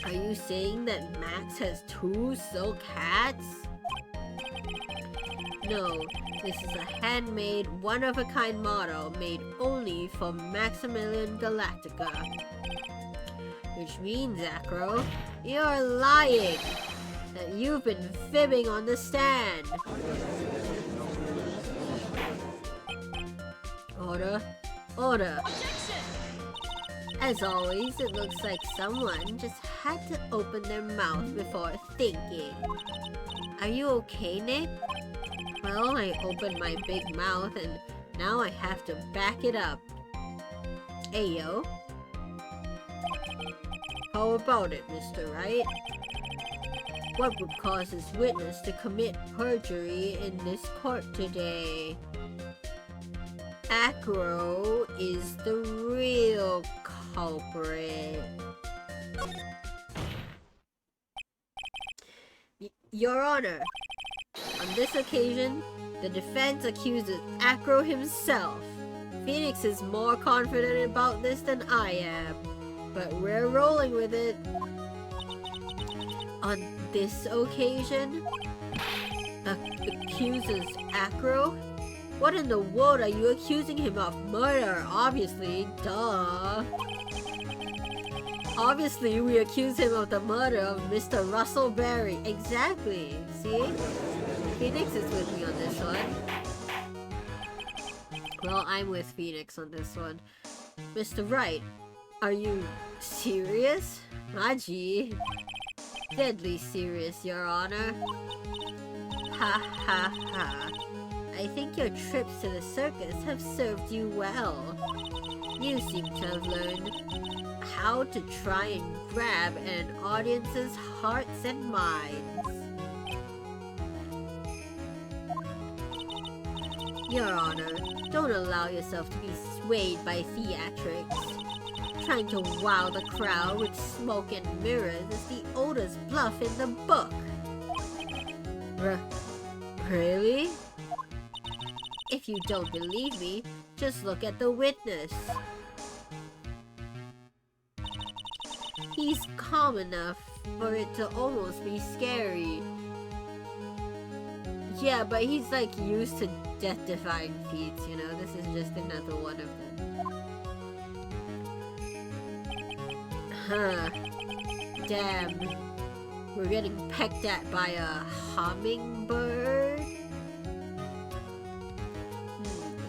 Are you saying that Max has two silk hats? No, this is a handmade, one-of-a-kind model made only for Maximilian Galactica. Which means, Acro, you're lying! That you've been fibbing on the stand! Order. Order! Objection! As always, it looks like someone just had to open their mouth before thinking. Are you okay, Nick? Well, I opened my big mouth and now I have to back it up. Ayo. How about it, Mr. Wright? What would cause this witness to commit perjury in this court today? Acro is the real culprit. Your Honor, on this occasion, the defense accuses Acro himself. Phoenix is more confident about this than I am, but we're rolling with it. On this occasion, accuses Acro? What in the world are you accusing him of? Murder, obviously, duh. Obviously, we accuse him of the murder of Mr. Russell Berry. Exactly, see? Phoenix is with me on this one. Well, I'm with Phoenix on this one. Mr. Wright, Are you serious? Maji. Deadly serious, Your Honor. Ha ha ha. I think your trips to the circus have served you well. You seem to have learned how to try and grab an audience's hearts and minds. Your Honor, don't allow yourself to be swayed by theatrics. Trying to wow the crowd with smoke and mirrors is the oldest bluff in the book. Really? If you don't believe me, just look at the witness. He's calm enough for it to almost be scary. Yeah, but he's like used to death-defying feats, you know? This is just another one of them. Huh. Damn. We're getting pecked at by a hummingbird?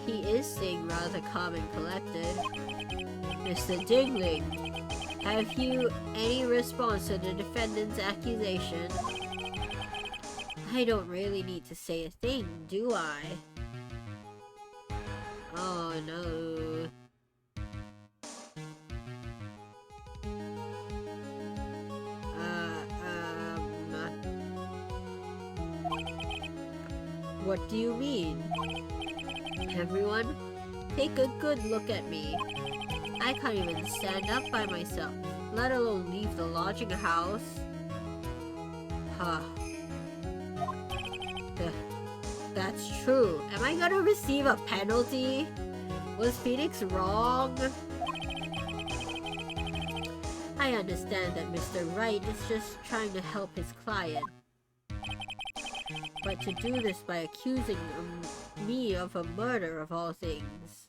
He is staying rather calm and collected. Mr. Dingling, have you any response to the defendant's accusation? I don't really need to say a thing, do I? Oh no. What do you mean? Everyone, take a good look at me. I can't even stand up by myself, let alone leave the lodging house. Huh. That's true. Am I gonna receive a penalty? Was Phoenix wrong? I understand that Mr. Wright is just trying to help his client. But to do this by accusing me of a murder of all things.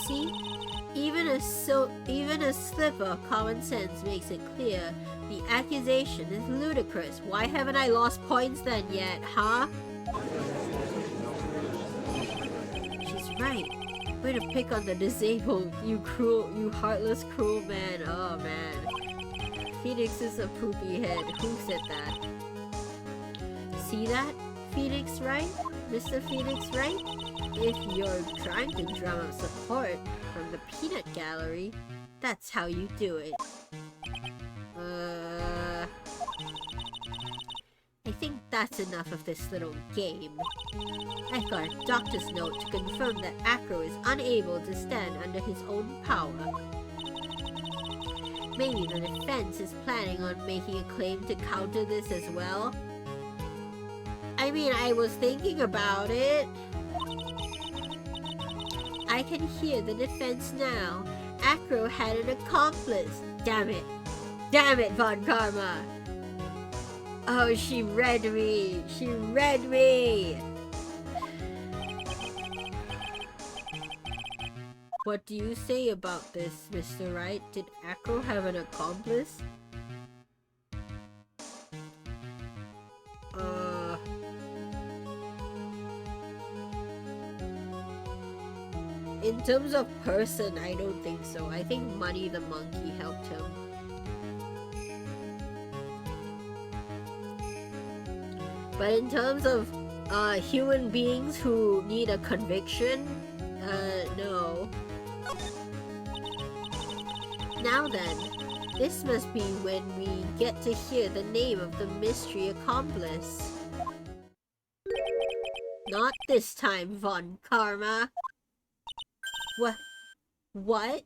See? Even a slip of common sense makes it clear the accusation is ludicrous. Why haven't I lost points then yet, huh? She's right. Way to pick on the disabled, you heartless, cruel man. Oh man. Phoenix is a poopy head. Who said that? See that? Phoenix Wright? Mr. Phoenix Wright? If you're trying to drum up support from the peanut gallery, that's how you do it. I think that's enough of this little game. I've got a doctor's note to confirm that Acro is unable to stand under his own power. Maybe the defense is planning on making a claim to counter this as well? I mean, I was thinking about it. I can hear the defense now. Acro had an accomplice. Damn it. Damn it, Von Karma. Oh, she read me. She read me. What do you say about this, Mr. Wright? Did Acro have an accomplice? In terms of person, I don't think so. I think Money the Monkey helped him. But in terms of human beings who need a conviction, no. Now then, this must be when we get to hear the name of the mystery accomplice. Not this time, Von Karma. What?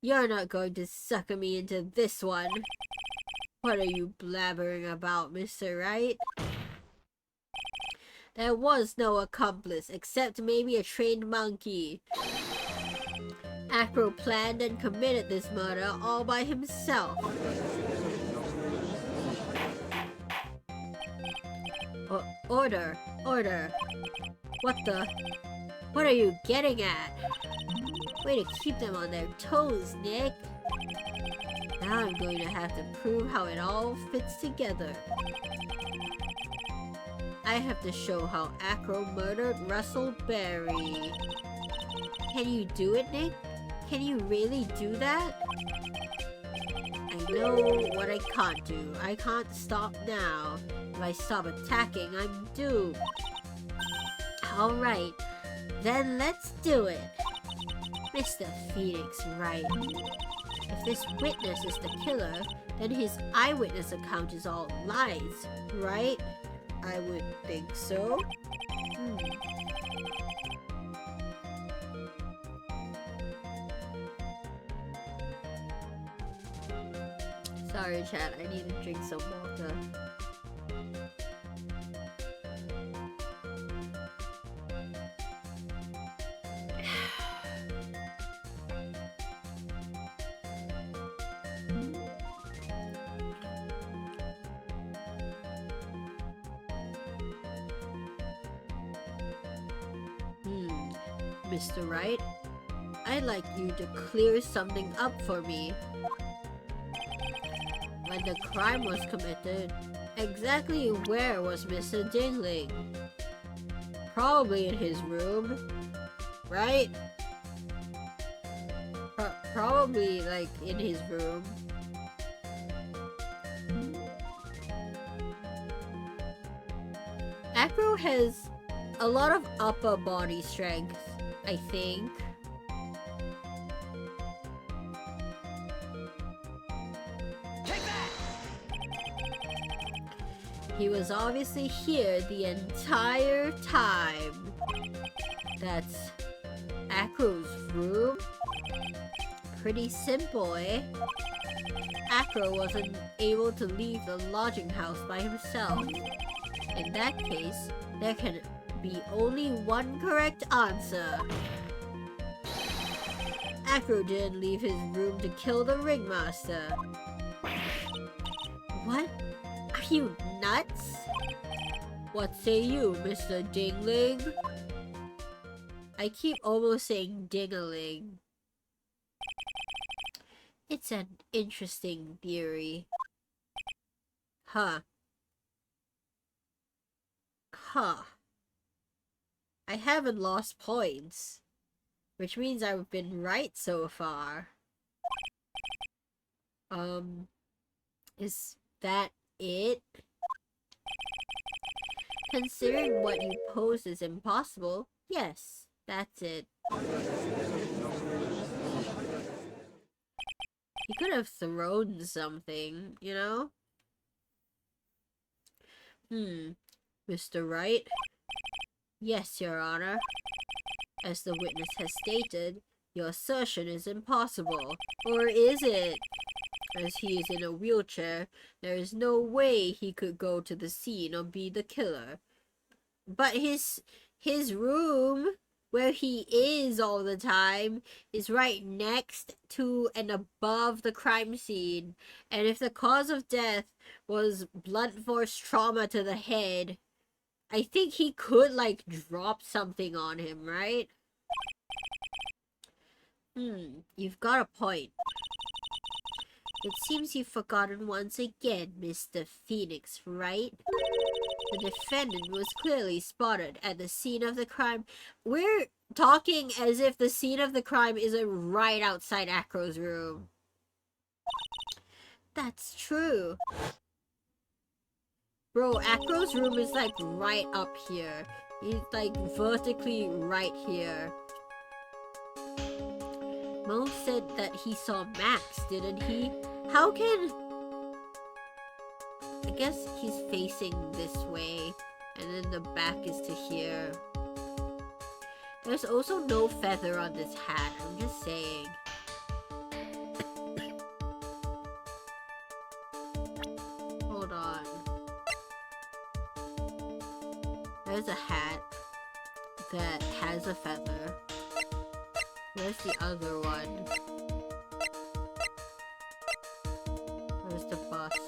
You're not going to sucker me into this one. What are you blabbering about, Mr. Wright? There was no accomplice, except maybe a trained monkey. Acro planned and committed this murder all by himself. Order. What are you getting at? Way to keep them on their toes, Nick. Now I'm going to have to prove how it all fits together. I have to show how Acro murdered Russell Berry. Can you do it, Nick? Can you really do that? I know what I can't do. I can't stop now. If I stop attacking, I'm doomed. Alright, then let's do it. Mr. Phoenix, Wright. If this witness is the killer, then his eyewitness account is all lies, right? I would think so. Sorry, chat. I need to drink some water. Mr. Wright, I'd like you to clear something up for me. When the crime was committed, exactly where was Mr. Dingling? Probably in his room, right? Probably, like, in his room. Acro has a lot of upper body strength, I think. Take that! He was obviously here the entire time. That's Acro's room? Pretty simple, eh? Acro wasn't able to leave the lodging house by himself. In that case, there can be only one correct answer. Acro didn't leave his room to kill the ringmaster. What? Are you nuts? What say you, Mr. Dingling? I keep almost saying dingaling. It's an interesting theory. Huh. I haven't lost points, which means I've been right so far. Is that it? Considering what you pose is impossible, yes, that's it. You could have thrown something, you know? Mr. Wright? Yes, Your Honor. As the witness has stated, your assertion is impossible. Or is it? As he is in a wheelchair, there is no way he could go to the scene or be the killer. But his room, where he is all the time, is right next to and above the crime scene. And if the cause of death was blunt force trauma to the head, I think he could, like, drop something on him, right? You've got a point. It seems you've forgotten once again, Mr. Phoenix, right? The defendant was clearly spotted at the scene of the crime. We're talking as if the scene of the crime isn't right outside Acro's room. That's true. Bro, Acro's room is like right up here. He's like vertically right here. Mo said that he saw Max, didn't he? How can... I guess he's facing this way, and then the back is to here. There's also no feather on this hat, I'm just saying. Hold on. There's a hat that has a feather. Where's the other one? Where's the bust?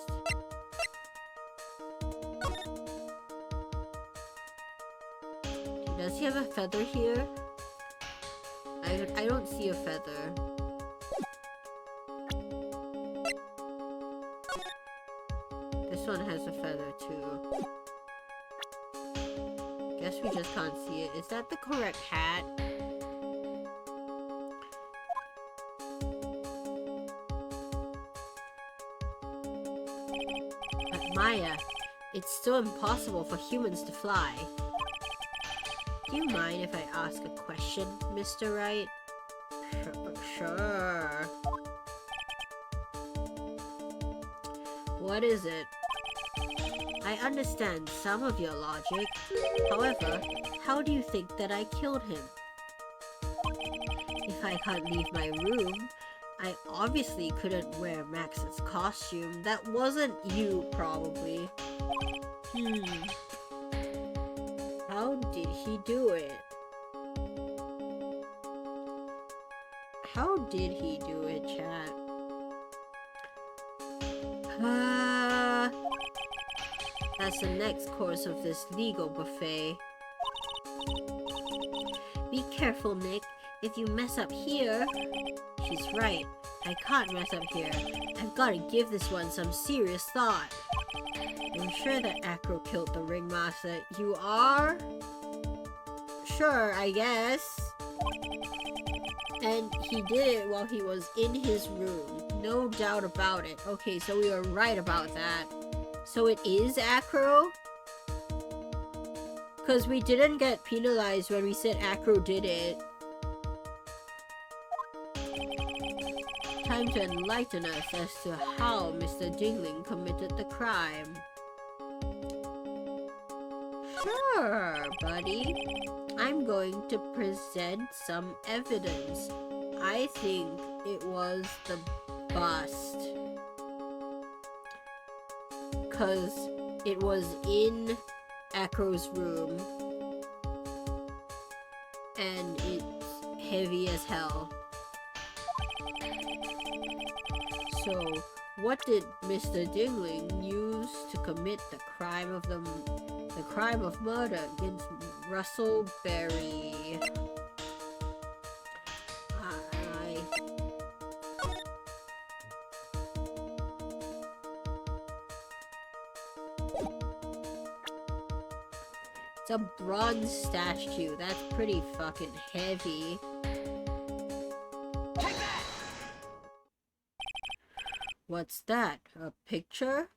Does he have a feather here? I don't see a feather. This one has a feather too. can't see it. Is that the correct hat? But Maya, it's still impossible for humans to fly. Do you mind if I ask a question, Mr. Wright? Sure. What is it? I understand some of your logic. However, how do you think that I killed him? If I can't leave my room, I obviously couldn't wear Max's costume. That wasn't you, probably. How did he do it? How did he do it, chat? That's the next course of this legal buffet. Be careful, Nick. If you mess up here... She's right. I can't mess up here. I've got to give this one some serious thought. I'm sure that Acro killed the ringmaster. You are? Sure, I guess. And he did it while he was in his room. No doubt about it. Okay, so we were right about that. So it is Acro? Because we didn't get penalized when we said Acro did it. Time to enlighten us as to how Mr. Dingling committed the crime. Sure, buddy. I'm going to present some evidence. I think it was the bust. Because it was in Acro's room. And it's heavy as hell. So, what did Mr. Dingling use to commit the crime of murder against Russell Berry? It's a bronze statue. That's pretty fucking heavy. What's that? A picture?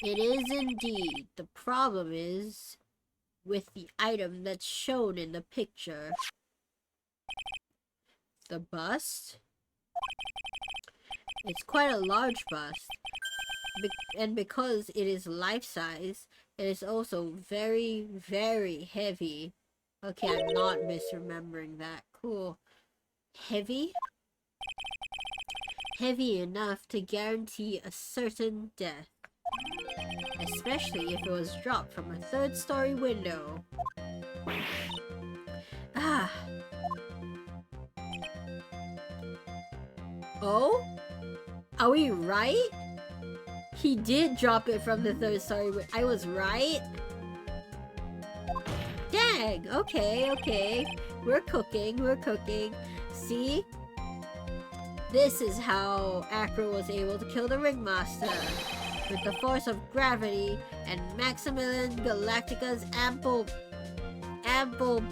It is indeed. The problem is with the item that's shown in the picture. The bust? It's quite a large bust. And because it is life-size, it is also very, very heavy. Okay, I'm not misremembering that. Cool. Heavy? Heavy enough to guarantee a certain death. Especially if it was dropped from a third-story window. Ah. Oh? Are we right? He did drop it from the third-story window. I was right? Dang! Okay. We're cooking. See? This is how Acro was able to kill the Ringmaster. With the force of gravity and Maximilian Galactica's ample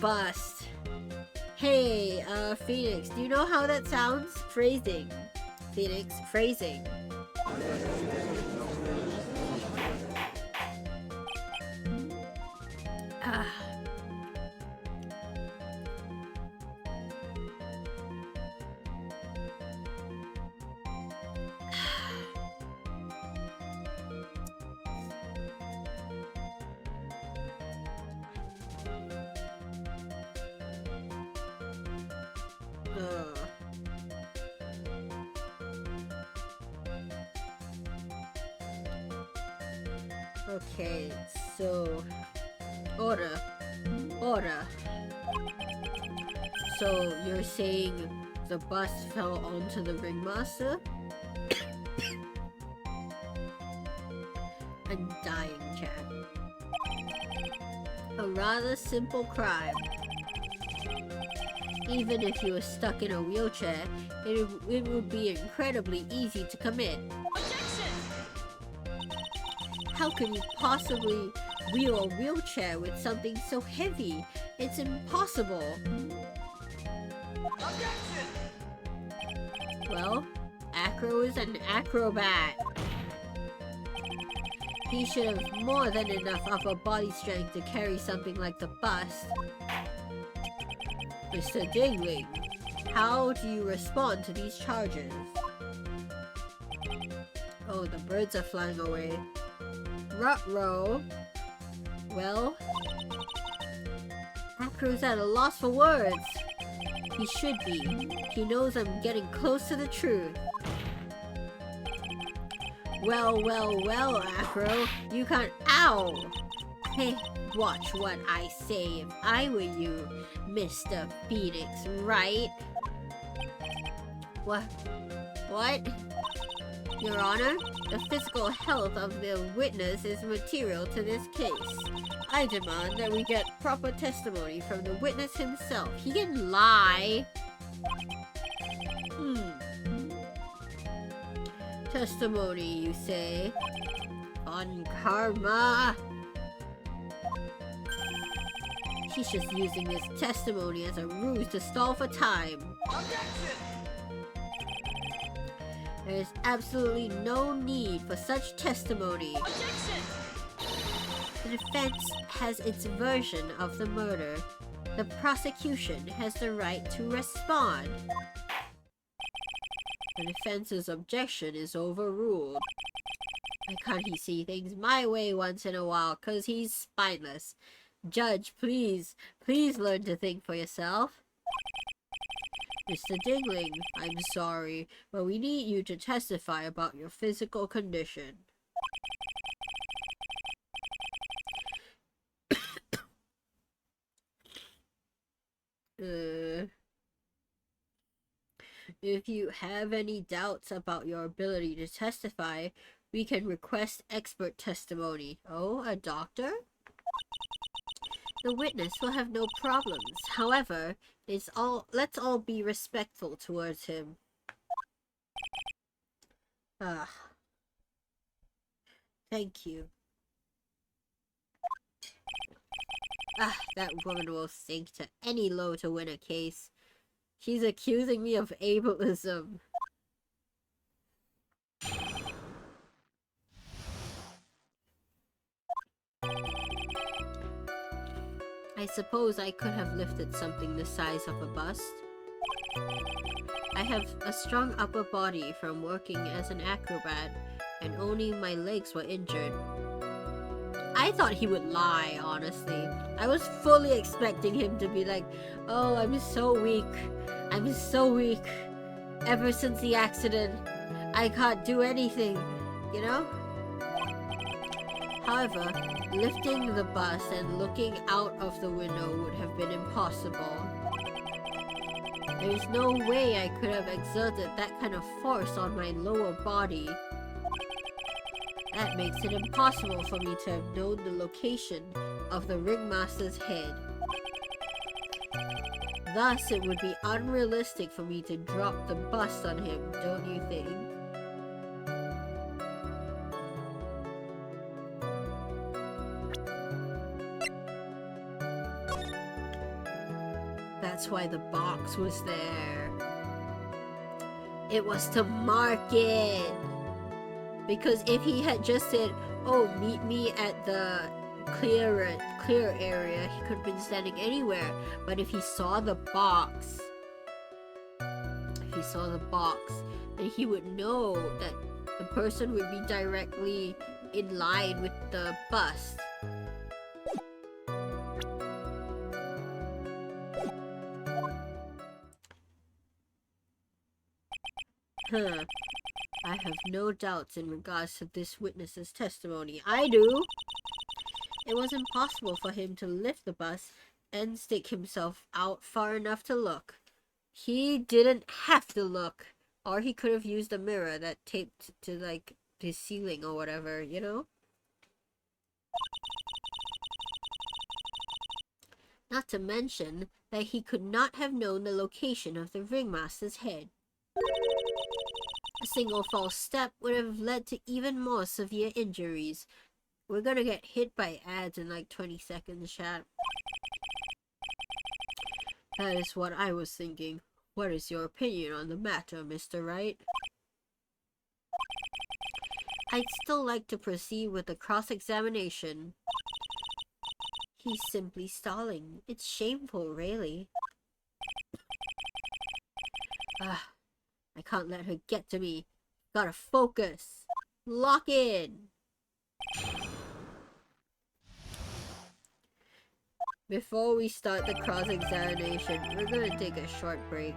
bust. Hey, Phoenix, do you know how that sounds? Phrasing. Phoenix, phrasing. Okay, so order. So you're saying the bus fell onto the Ringmaster? I'm dying, Chad. A rather simple crime. Even if you were stuck in a wheelchair, it would be incredibly easy to commit. How can you possibly wheel a wheelchair wheelchair with something so heavy. It's impossible. Objection! Well, Acro is an acrobat. He should have more than enough upper body strength to carry something like the bust. Mr. Dingling, how do you respond to these charges? Oh, the birds are flying away. Ruh-roh. Well, Acro's at a loss for words. He should be. He knows I'm getting close to the truth. Well, well, well, Acro. You can't— Ow! Hey, watch what I say if I were you, Mr. Phoenix, right? What? What? Your Honor, the physical health of the witness is material to this case. I demand that we get proper testimony from the witness himself. He can lie. Testimony, you say? On karma? He's just using this testimony as a ruse to stall for time. Objection! There is absolutely no need for such testimony. Objection! The defense has its version of the murder. The prosecution has the right to respond. The defense's objection is overruled. Why can't he see things my way once in a while? 'Cause he's spineless. Judge, please learn to think for yourself. Mr. Dingling, I'm sorry, but we need you to testify about your physical condition. If you have any doubts about your ability to testify, we can request expert testimony. Oh, a doctor? The witness will have no problems. However, let's all be respectful towards him. Thank you. That woman will sink to any low to win a case. She's accusing me of ableism. I suppose I could have lifted something the size of a bust. I have a strong upper body from working as an acrobat, and only my legs were injured. I thought he would lie, honestly. I was fully expecting him to be like, oh, I'm so weak. I'm so weak. Ever since the accident, I can't do anything, you know? However, lifting the bus and looking out of the window would have been impossible. There is no way I could have exerted that kind of force on my lower body. That makes it impossible for me to have known the location of the ringmaster's head. Thus, it would be unrealistic for me to drop the bust on him, don't you think? That's why the box was there. It was to mark it. Because if he had just said, oh, meet me at the clear area, he could have been standing anywhere. But if he saw the box, then he would know that the person would be directly in line with the bust. I have no doubts in regards to this witness's testimony. I do! It was impossible for him to lift the bus and stick himself out far enough to look. He didn't have to look. Or he could have used a mirror that taped to, like, his ceiling or whatever, you know? Not to mention that he could not have known the location of the ringmaster's head. A single false step would have led to even more severe injuries. We're gonna get hit by ads in like 20 seconds, chat. That is what I was thinking. What is your opinion on the matter, Mr. Wright? I'd still like to proceed with the cross-examination. He's simply stalling. It's shameful, really. I can't let her get to me. Gotta focus. Lock in. Before we start the cross-examination, we're gonna take a short break.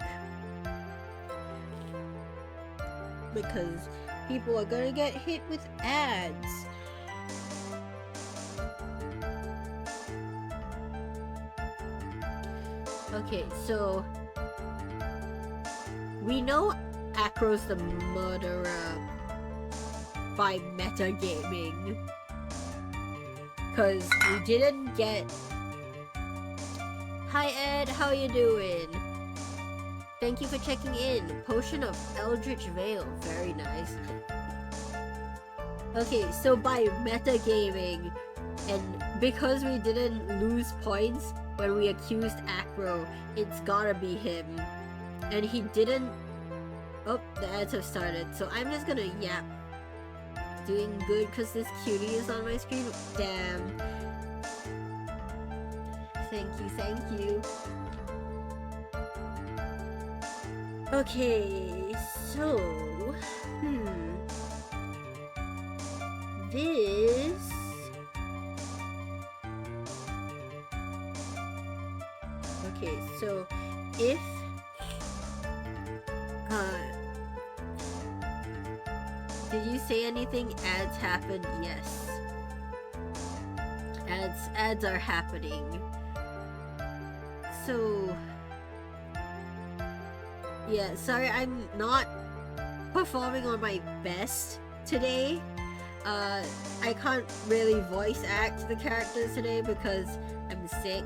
Because people are gonna get hit with ads. Okay, so we know Acro's the murderer by metagaming. Cause we didn't get... Hi Ed, how you doing? Thank you for checking in. Potion of Eldritch Veil, very nice. Okay, so by metagaming, and because we didn't lose points when we accused Acro, it's gotta be him. And he didn't... Oh, the ads have started, so I'm just gonna yap. Doing good because this cutie is on my screen? Damn. Thank you, thank you. Okay, so... This... Okay, so if... Did you say anything? Ads happen? Yes. Ads are happening. So... Yeah, sorry, I'm not performing on my best today. I can't really voice act the characters today because I'm sick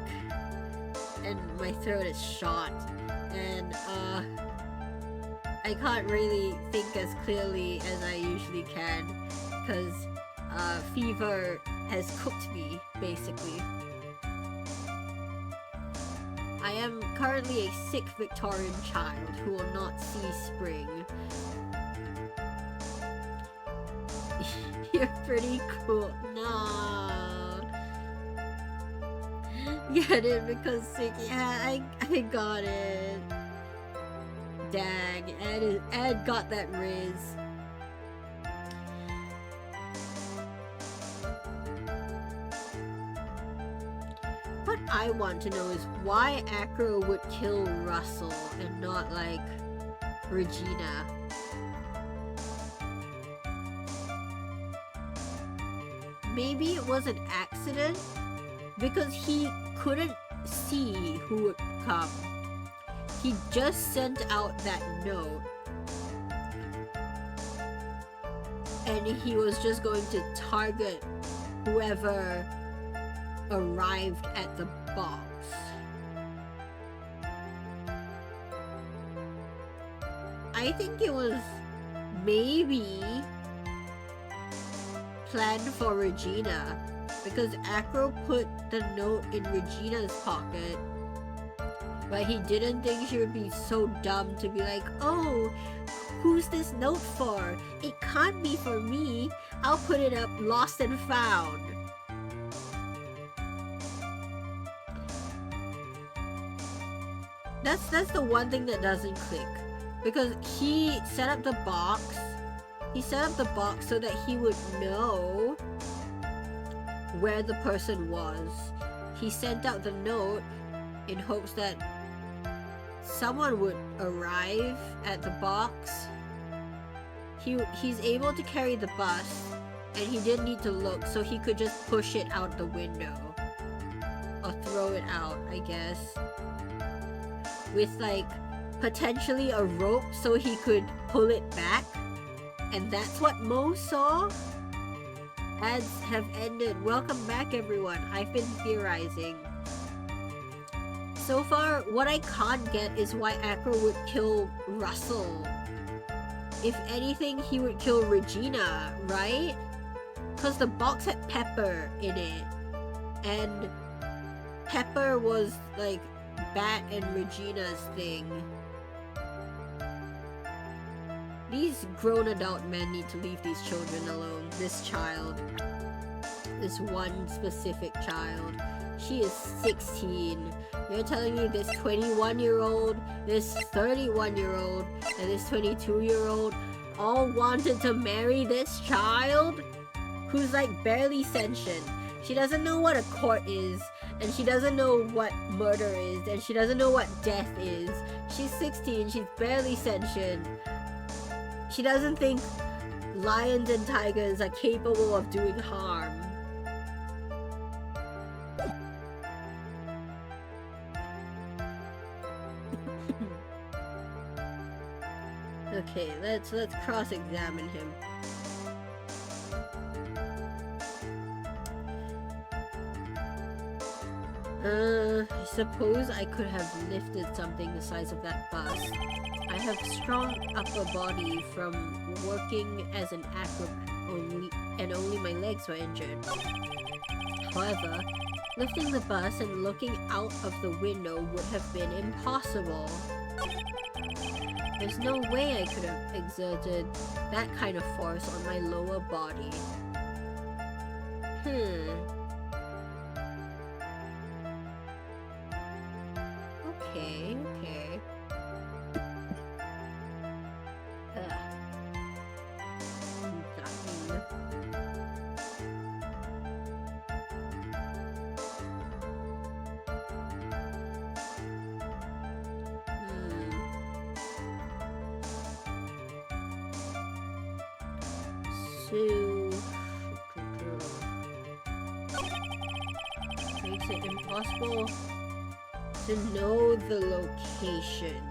and my throat is shot, and I can't really think as clearly as I usually can because fever has cooked me, basically. I am currently a sick Victorian child who will not see spring. You're pretty cool. No. Get it because sick. Yeah, I got it. Dang, Ed got that riz. What I want to know is why Acro would kill Russell and not, like, Regina. Maybe it was an accident because he couldn't see who would come. He just sent out that note and he was just going to target whoever arrived at the box. I think it was maybe planned for Regina because Acro put the note in Regina's pocket, but he didn't think she would be so dumb to be like, oh, who's this note for? It can't be for me. I'll put it up lost and found. That's the one thing that doesn't click, because he set up the box. He set up the box so that he would know where the person was. He sent out the note in hopes that someone would arrive at the box. He's able to carry the bus and he didn't need to look, so he could just push it out the window or throw it out, I guess, with like potentially a rope so he could pull it back. And that's what Mo saw? Ads have ended. Welcome back, everyone. I've been theorizing. So far, what I can't get is why Acro would kill Russell. If anything, he would kill Regina, right? Because the box had Pepper in it. And Pepper was like Bat and Regina's thing. These grown adult men need to leave these children alone. This child. This one specific child. She is 16. You're telling me this 21-year-old, this 31-year-old, and this 22-year-old all wanted to marry this child? Who's like barely sentient. She doesn't know what a court is, and she doesn't know what murder is, and she doesn't know what death is. She's 16, she's barely sentient. She doesn't think lions and tigers are capable of doing harm. Okay, let's cross-examine him. I suppose I could have lifted something the size of that bus. I have strong upper body from working as an acrobat only my legs were injured. However, lifting the bus and looking out of the window would have been impossible. There's no way I could have exerted that kind of force on my lower body. Okay. So makes it impossible to know the location.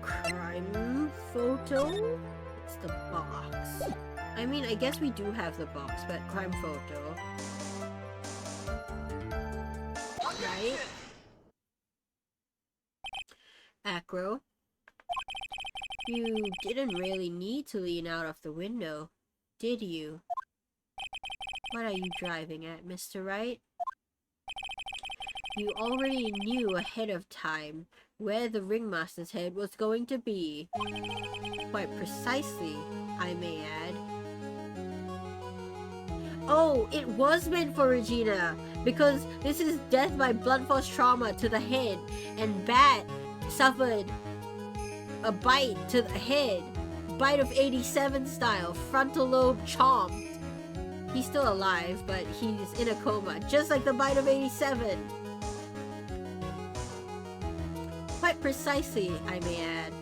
Crime photo? It's the box. I mean, I guess we do have the box, but crime photo. Right? Acro, you didn't really need to lean out of the window, did you? What are you driving at, Mr. Wright? You already knew ahead of time where the ringmaster's head was going to be. Quite precisely, I may add. Oh, it was meant for Regina, because this is death by blunt force trauma to the head, and Bat suffered a bite to the head, bite of 87 style, frontal lobe chomped. He's still alive, but he's in a coma, just like the bite of 87. Quite precisely, I may add.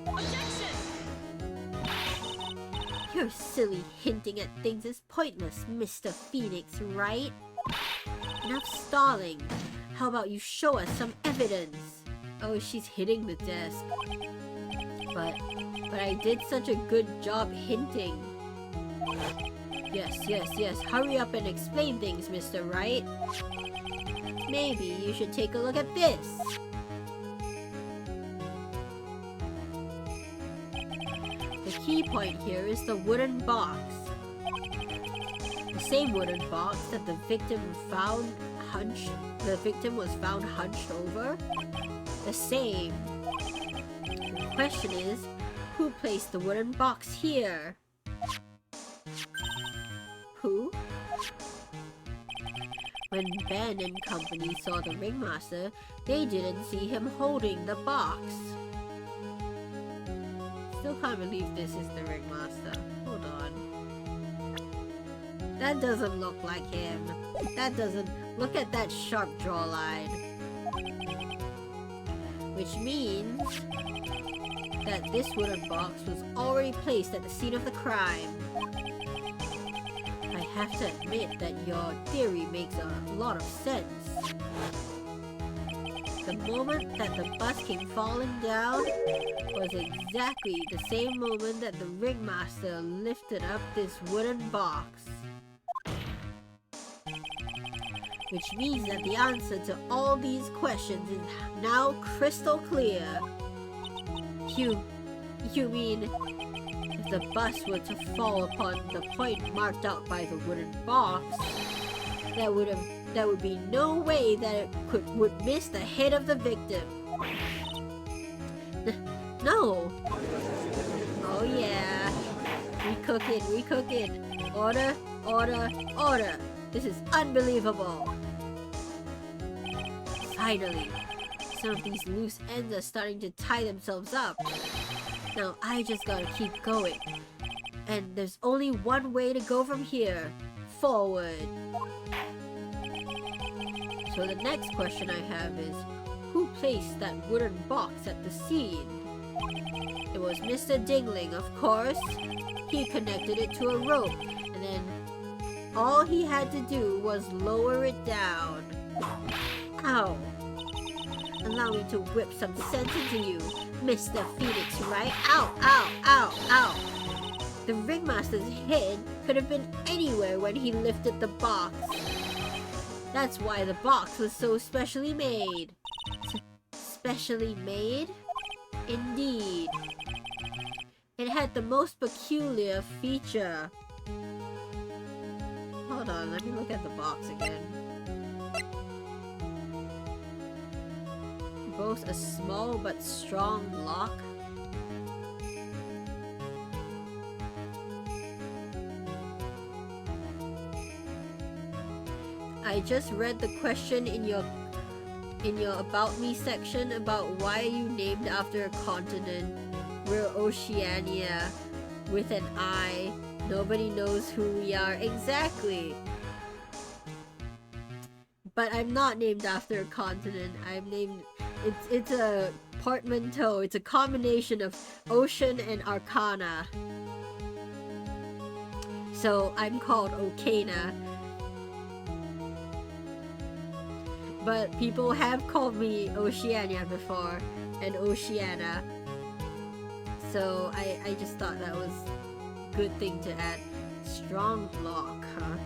Your silly hinting at things is pointless, Mr. Phoenix, right? Enough stalling. How about you show us some evidence? Oh, she's hitting the desk. But I did such a good job hinting. Yes. Hurry up and explain things, Mr. Wright. Maybe you should take a look at this. The key point here is the wooden box. The same wooden box that the victim was found hunched over. The same. The question is, who placed the wooden box here? Who? When Ben and company saw the ringmaster, they didn't see him holding the box. Still can't believe this is the ringmaster. Hold on. That doesn't look like him. That doesn't... Look at that sharp jawline. Which means that this wooden box was already placed at the scene of the crime. I have to admit that your theory makes a lot of sense. The moment that the bus came falling down was exactly the same moment that the ringmaster lifted up this wooden box. Which means that the answer to all these questions is now crystal clear. You mean, if the bus were to fall upon the point marked out by the wooden box, there would be no way that it would miss the head of the victim. No. Oh yeah. We cooking. Order. This is unbelievable. Finally, some of these loose ends are starting to tie themselves up. Now I just gotta keep going. And there's only one way to go from here. Forward. So the next question I have is, who placed that wooden box at the scene? It was Mr. Dingling, of course. He connected it to a rope, and then all he had to do was lower it down. Ow. Allow me to whip some sense into you, Mr. Phoenix Wright. Ow. The ringmaster's head could have been anywhere when he lifted the box. That's why the box was so specially made. Specially made? Indeed. It had the most peculiar feature. Hold on, let me look at the box again. Both a small but strong lock. I just read the question in your About Me section about why are you named after a continent. We're Oceania with an I. Nobody knows who we are exactly. But I'm not named after a continent. I'm named... It's a portmanteau. It's a combination of ocean and arcana. So I'm called Okana. But people have called me Oceania before, and Oceana. So I just thought that was a good thing to add. Strong lock, huh?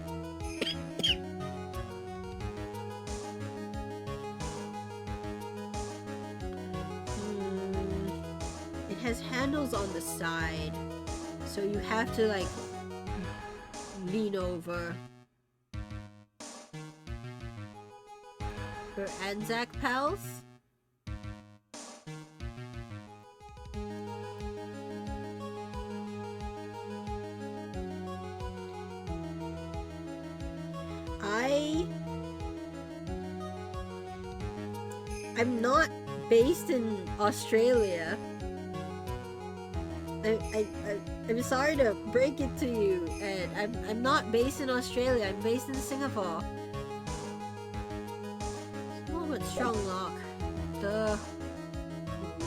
It has handles on the side, so you have to like lean over. For Anzac pals? I'm not based in Australia. I'm sorry to break it to you, Ed. I'm not based in Australia. I'm based in Singapore. Small but strong lock. The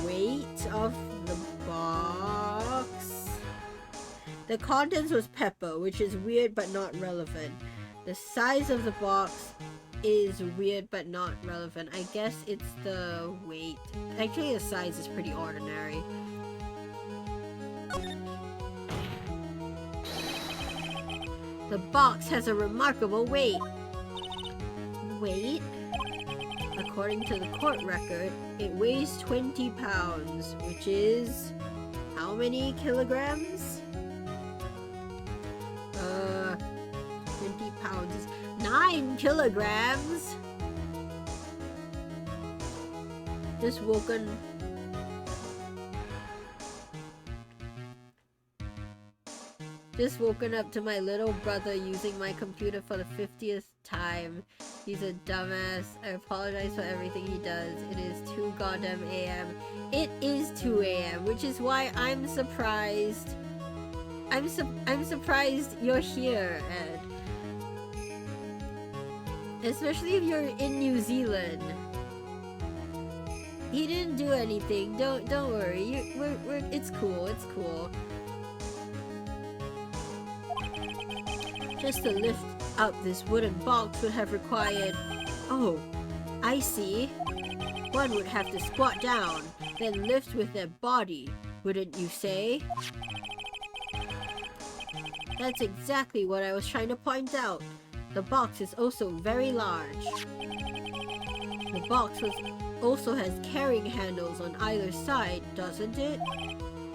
weight of the box. The contents was pepper, which is weird but not relevant. The size of the box is weird but not relevant. I guess it's the weight. Actually, the size is pretty ordinary. The box has a remarkable weight. Weight? According to the court record, it weighs 20 pounds, which is how many kilograms? 20 pounds is 9 kilograms. Just woken up to my little brother using my computer for the 50th time. He's a dumbass. I apologize for everything he does. It is 2 goddamn a.m. It is 2 a.m., which is why I'm surprised. I'm surprised you're here, Ed. Especially if you're in New Zealand. He didn't do anything. Don't worry. It's cool. It's cool. Just to lift up this wooden box would have required... Oh, I see. One would have to squat down, then lift with their body, wouldn't you say? That's exactly what I was trying to point out. The box is also very large. The box also has carrying handles on either side, doesn't it?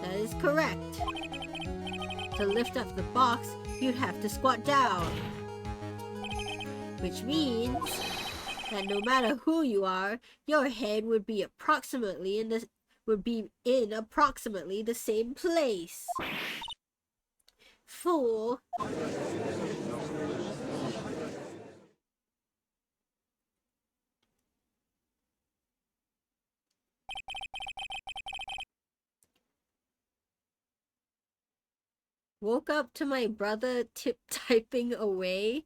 That is correct. To lift up the box, you'd have to squat down. Which means that no matter who you are, your head would be in approximately the same place. Fool. Woke up to my brother typing away,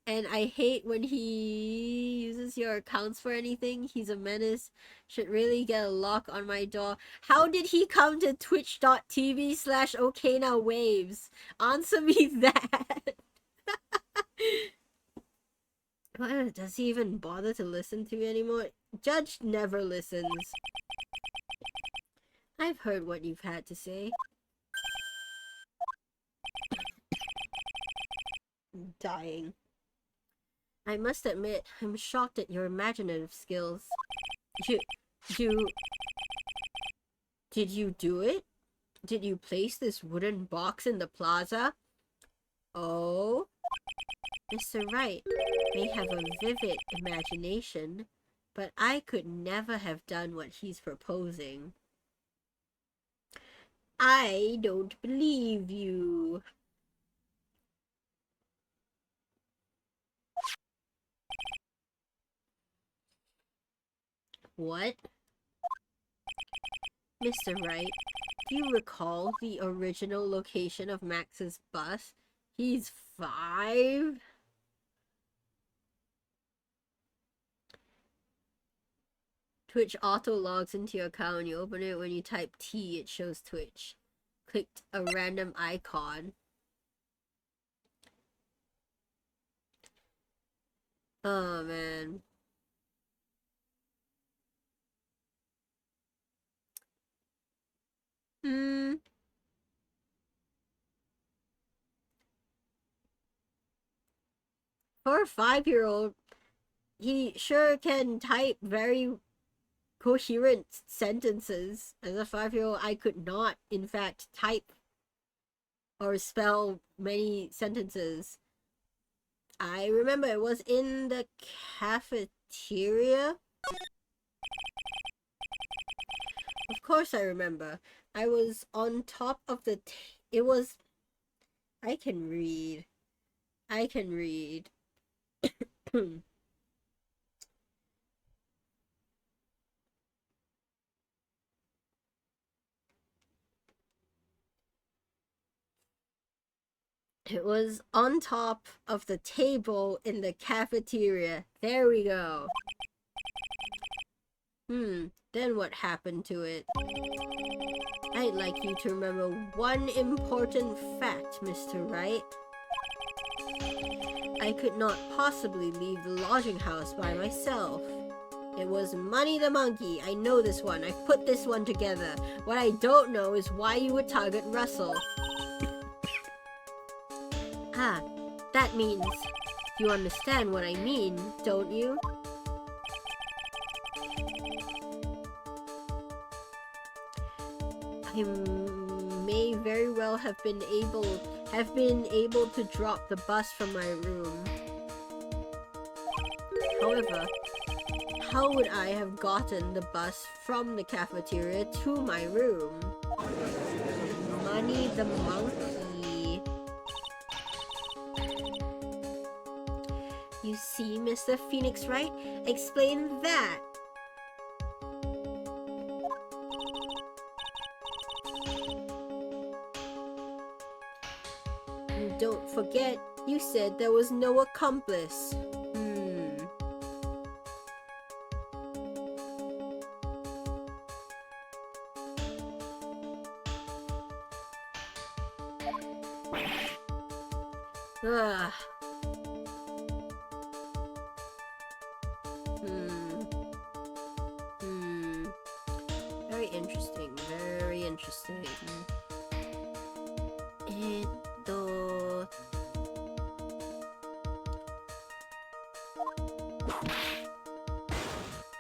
and I hate when he uses your accounts for anything. He's a menace. Should really get a lock on my door. How did he come to twitch.tv/okayNowWaves? Answer me that. What, does he even bother to listen to me anymore? Judge never listens. I've heard what you've had to say. Dying. I must admit, I'm shocked at your imaginative skills. Did you do it? Did you place this wooden box in the plaza? Oh? Mr. Wright may have a vivid imagination, but I could never have done what he's proposing. I don't believe you. What? Mr. Wright, do you recall the original location of Max's bus? He's 5? Twitch auto logs into your account. You open it, when you type T, it shows Twitch. Clicked a random icon. Oh, man. For a 5-year-old, he sure can type very coherent sentences. As a 5-year-old, I could not, in fact, type or spell many sentences. I remember it was in the cafeteria. Of course I remember. I was on top of the it was... I can read. It was on top of the table in the cafeteria. There we go. Then what happened to it? I'd like you to remember one important fact, Mr. Wright. I could not possibly leave the lodging house by myself. It was Money the Monkey. I know this one. I put this one together. What I don't know is why you would target Russell. Ah, that means you understand what I mean, don't you? I may very well have been able to drop the bus from my room. However, how would I have gotten the bus from the cafeteria to my room? Money the Monkey. You see, Mr. Phoenix Wright? Explain that. Don't forget, you said there was no accomplice. Ugh. Very interesting, very interesting.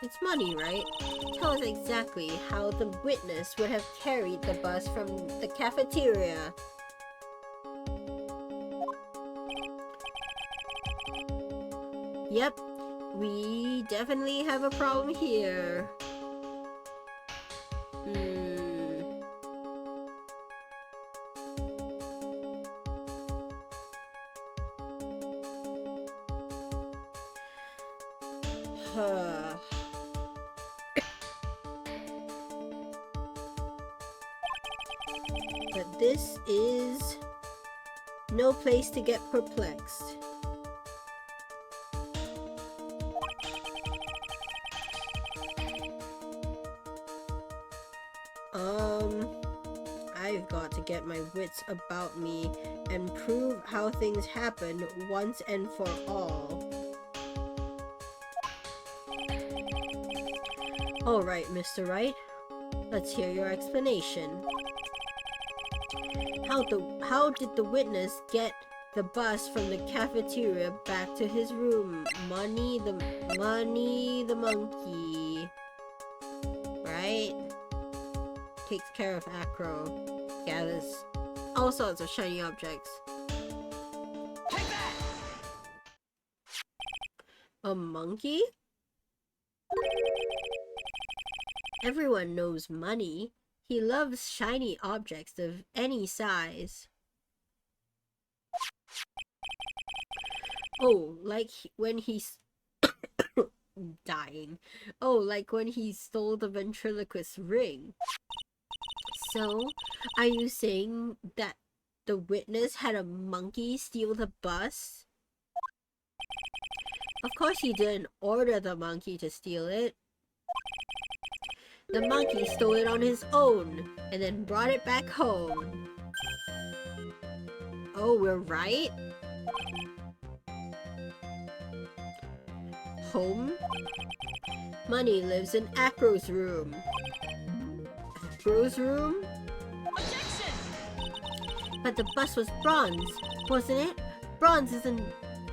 It's money, right? Tell us exactly how the witness would have carried the bus from the cafeteria. Yep, we definitely have a problem here. But this is no place to get perplexed. I've got to get my wits about me and prove how things happen once and for all. Alright, Mr. Wright. Let's hear your explanation. How did the witness get the bus from the cafeteria back to his room? Money the monkey. Right? Takes care of Acro. Gathers all sorts of shiny objects. Take that! A monkey? Everyone knows money. He loves shiny objects of any size. Oh, like when he's dying. Oh, like when he stole the ventriloquist ring. So, are you saying that the witness had a monkey steal the bus? Of course he didn't order the monkey to steal it. The monkey stole it on his own, and then brought it back home. Oh, we're right? Home? Money lives in Acro's room. Acro's room? Objection! But the bus was bronze, wasn't it? Bronze isn't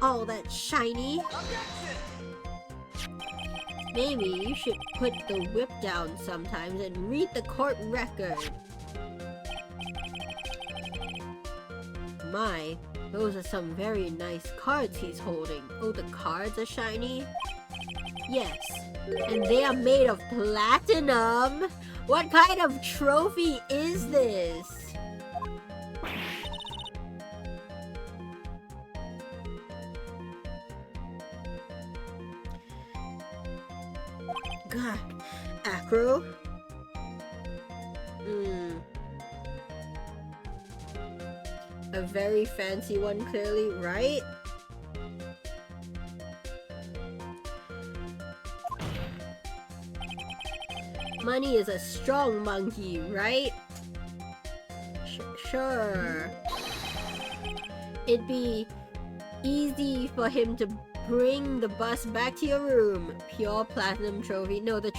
all that shiny. Objection! Maybe you should put the whip down sometimes and read the court record. My, those are some very nice cards he's holding. Oh, the cards are shiny? Yes, and they are made of platinum. What kind of trophy is this? God, Acro? A very fancy one, clearly, right? Money is a strong monkey, right? Sure. It'd be easy for him to bring the bus back to your room. Pure platinum trophy. No, the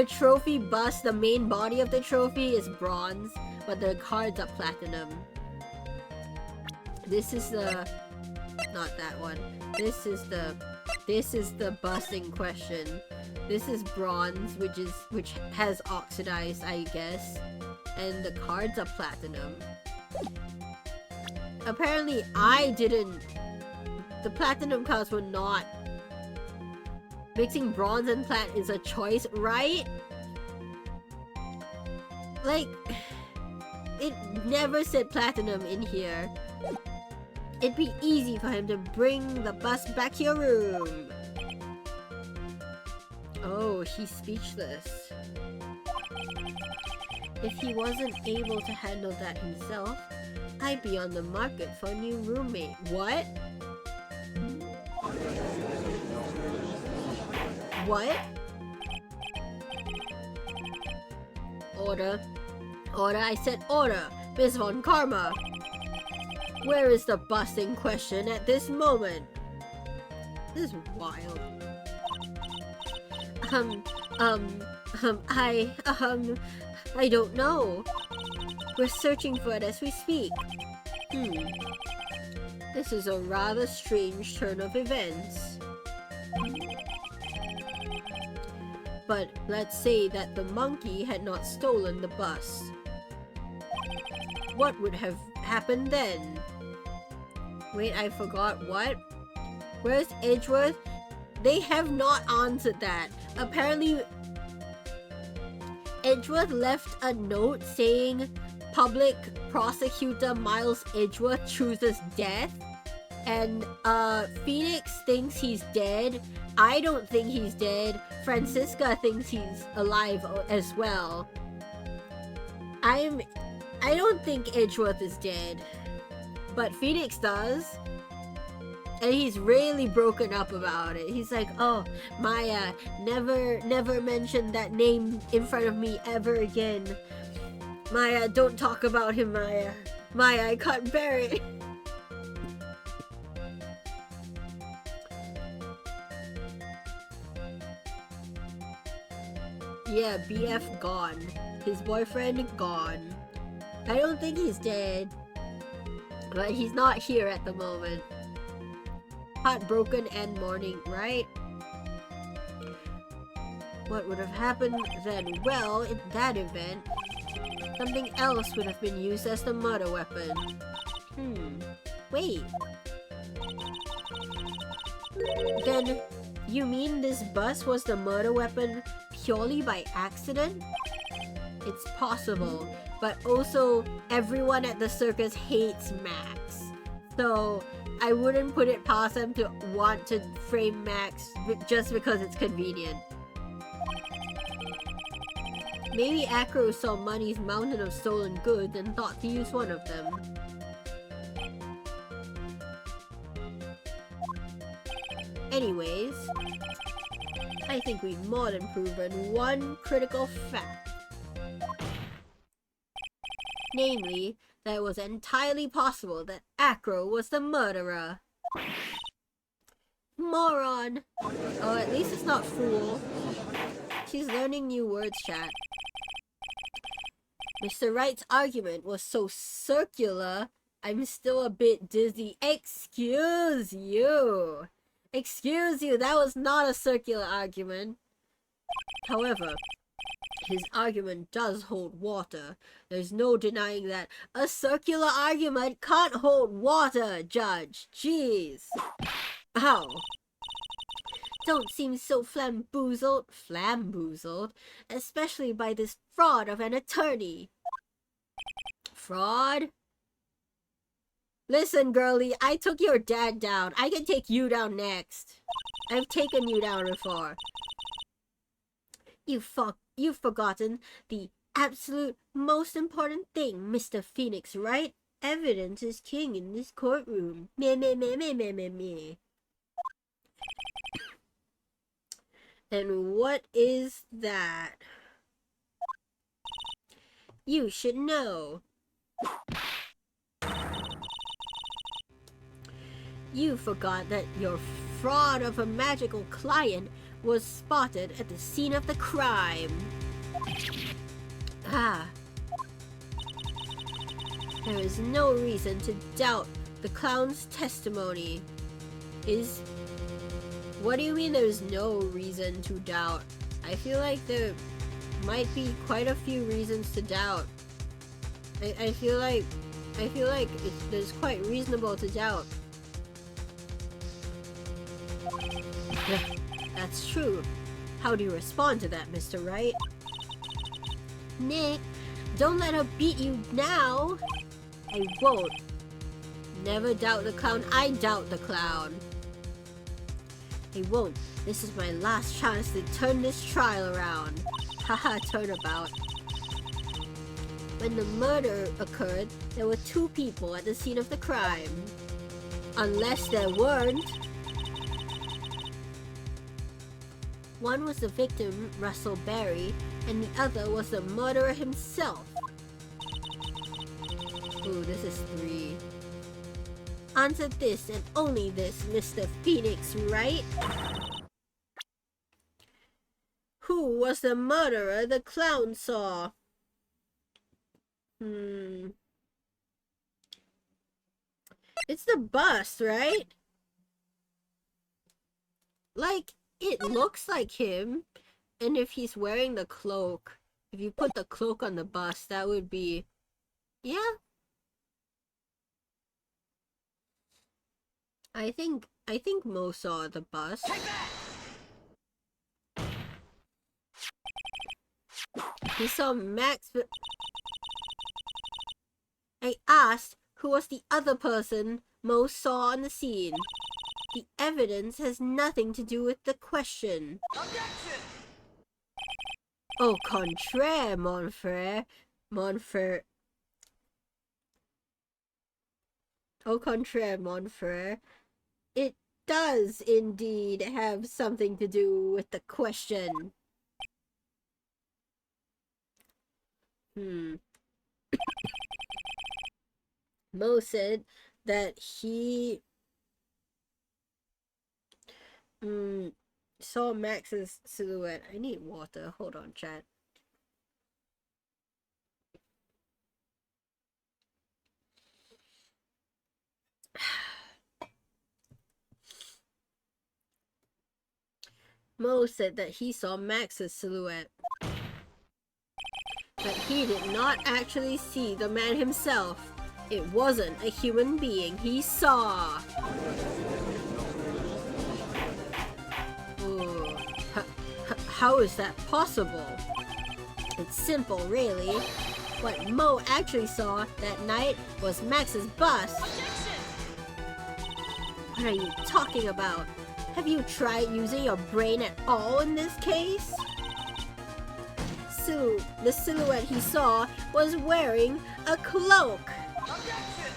trophy bus, the main body of the trophy is bronze, but the cards are platinum. This is the... not that one. This is the bus in question. This is bronze, which has oxidized, I guess. And the cards are platinum. Apparently I didn't... the platinum cards were not... mixing bronze and plat is a choice, right? Like... it never said platinum in here. It'd be easy for him to bring the bus back to your room. Oh, he's speechless. If he wasn't able to handle that himself, I'd be on the market for a new roommate. What? What? Order. Order, I said order! Miss Von Karma! Where is the bus in question at this moment? This is wild. I don't know. We're searching for it as we speak. This is a rather strange turn of events. But let's say that the monkey had not stolen the bus. What would have happened then? Wait, I forgot what? Where's Edgeworth? They have not answered that. Apparently, Edgeworth left a note saying Public Prosecutor Miles Edgeworth chooses death. And Phoenix thinks he's dead. I don't think he's dead. Francisca thinks he's alive as well. I don't think Edgeworth is dead. But Phoenix does. And he's really broken up about it. He's like, oh, Maya, never mention that name in front of me ever again. Maya, don't talk about him, Maya. Maya, I can't bear it. Yeah, BF gone. His boyfriend gone. I don't think he's dead. But he's not here at the moment. Heartbroken and mourning, right? What would have happened then? Well, in that event, something else would have been used as the murder weapon. Wait. Then, you mean this bus was the murder weapon purely by accident? It's possible, but also everyone at the circus hates Max. So, I wouldn't put it past them to want to frame Max just because it's convenient. Maybe Acro saw Money's mountain of stolen goods and thought to use one of them. Anyways, I think we've more than proven one critical fact. Namely, that it was entirely possible that Acro was the murderer. Moron! Oh, at least it's not fool. She's learning new words, chat. Mr. Wright's argument was so circular, I'm still a bit dizzy. Excuse you! Excuse you, that was not a circular argument. However, his argument does hold water. There's no denying that. A circular argument can't hold water, Judge. Jeez. Ow. Don't seem so flamboozled, especially by this fraud of an attorney. Fraud? Listen, girlie, I took your dad down. I can take you down next. I've taken you down before. You've forgotten the absolute most important thing, Mr. Phoenix, right? Evidence is king in this courtroom. Meh, meh, meh, meh, meh, meh, meh. And what is that? You should know. You forgot that your fraud of a magical client was spotted at the scene of the crime. There is no reason to doubt the clown's testimony. What do you mean there's no reason to doubt? I feel like there might be quite a few reasons to doubt. I feel like it's quite reasonable to doubt. That's true. How do you respond to that, Mr. Wright? Nick, don't let her beat you now. I won't. Never doubt the clown. I doubt the clown. I won't. This is my last chance to turn this trial around. Haha, turnabout. When the murder occurred, there were 2 people at the scene of the crime. Unless there weren't. One was the victim, Russell Berry, and the other was the murderer himself. Ooh, this is 3. Answer this and only this, Mr. Phoenix, right? Who was the murderer the clown saw? It's the bus, right? Like, it looks like him. And if he's wearing the cloak, if you put the cloak on the bus, that would be... Yeah. I think Mo saw the bus. Take that! He saw Max, but I asked who was the other person Mo saw on the scene. The evidence has nothing to do with the question. Objection! Au contraire, mon frère. Au contraire, mon frère. It does indeed have something to do with the question. Mo said that he saw Max's silhouette. I need water. Hold on, chat. Mo said that he saw Max's silhouette. But he did not actually see the man himself. It wasn't a human being he saw. Ooh. How is that possible? It's simple, really. What Mo actually saw that night was Max's bus. Objection! What are you talking about? Have you tried using your brain at all in this case? The silhouette he saw was wearing a cloak. Objection!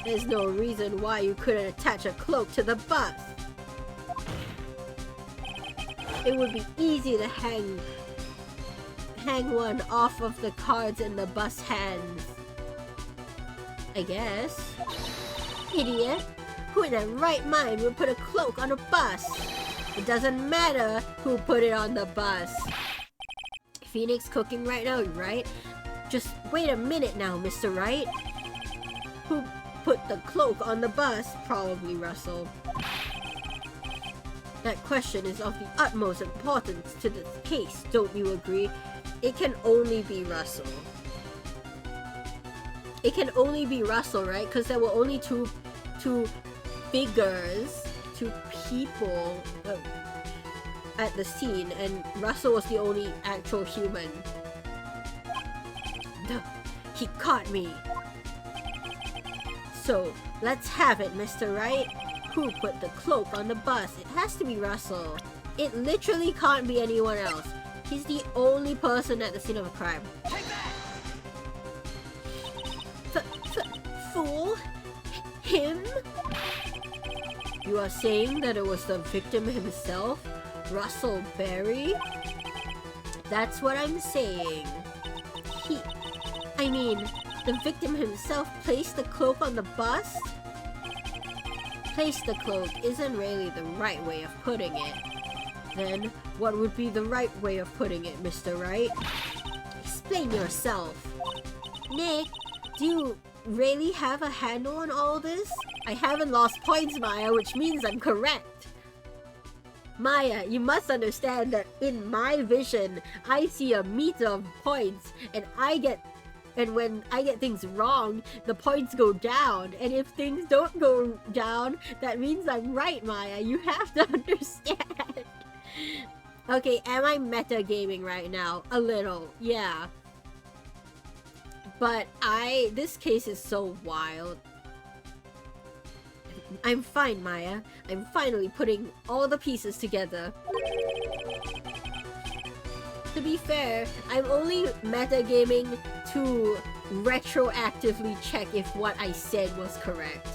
There's no reason why you couldn't attach a cloak to the bus. It would be easy to hang one off of the cards in the bus hands. I guess. Idiot! Who in their right mind would put a cloak on a bus? It doesn't matter who put it on the bus. Phoenix cooking right now, right? Just wait a minute now, Mr. Wright. Who put the cloak on the bus? Probably Russell. That question is of the utmost importance to this case, don't you agree? It can only be Russell. It can only be Russell, right? Because there were only two figures, two people at the scene, and Russell was the only actual human. No, he caught me. So, let's have it, Mr. Wright. Who put the cloak on the bus? It has to be Russell. It literally can't be anyone else. He's the only person at the scene of a crime. Take that! Fool? Him? You are saying that it was the victim himself? Russell Berry? That's what I'm saying. I mean, the victim himself placed the cloak on the bus? Place the cloak isn't really the right way of putting it. Then, what would be the right way of putting it, Mr. Wright? Explain yourself. Nick, do you really have a handle on all this? I haven't lost points, Maya, which means I'm correct. Maya, you must understand that in my vision, I see a meter of points, and when I get things wrong, the points go down. And if things don't go down, that means I'm right, Maya. You have to understand. Okay, am I metagaming right now? A little, yeah. But this case is so wild. I'm fine, Maya. I'm finally putting all the pieces together. To be fair, I'm only metagaming to retroactively check if what I said was correct.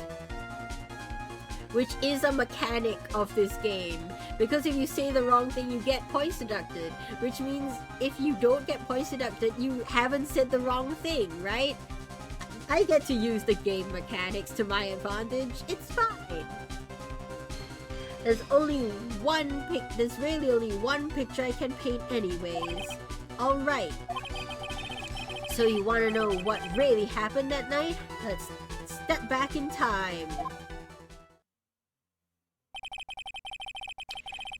Which is a mechanic of this game. Because if you say the wrong thing, you get points deducted. Which means if you don't get points deducted, you haven't said the wrong thing, right? I get to use the game mechanics to my advantage. It's fine. There's really only one picture I can paint anyways. Alright. So you wanna know what really happened that night? Let's step back in time.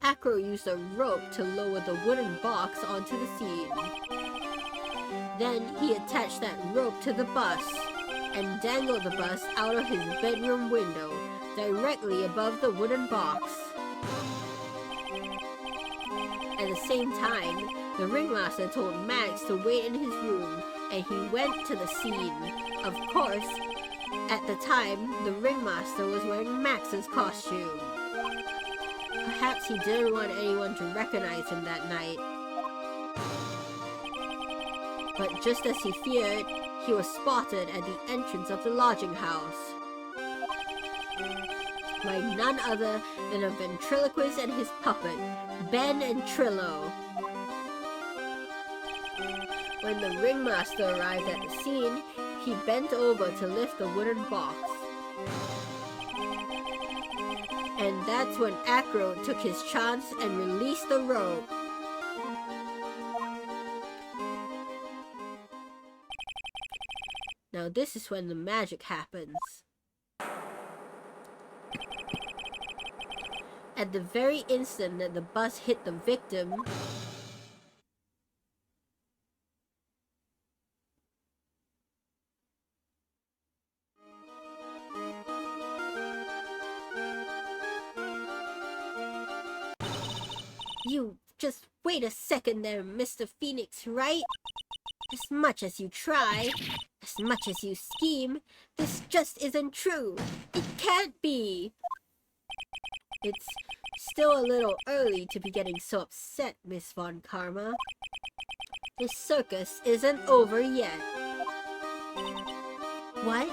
Acro used a rope to lower the wooden box onto the scene. Then he attached that rope to the bus and dangled the bus out of his bedroom window, directly above the wooden box. At the same time, the ringmaster told Max to wait in his room, and he went to the scene. Of course, at the time, the ringmaster was wearing Max's costume. Perhaps he didn't want anyone to recognize him that night. But just as he feared, he was spotted at the entrance of the lodging house by none other than a ventriloquist and his puppet, Ben and Trillo. When the ringmaster arrived at the scene, he bent over to lift the wooden box. And that's when Acro took his chance and released the rope. Now this is when the magic happens. At the very instant that the bus hit the victim, you just wait a second there, Mr. Phoenix, Wright? As much as you try, as much as you scheme, this just isn't true. It can't be. It's still a little early to be getting so upset, Miss Von Karma. This circus isn't over yet. What?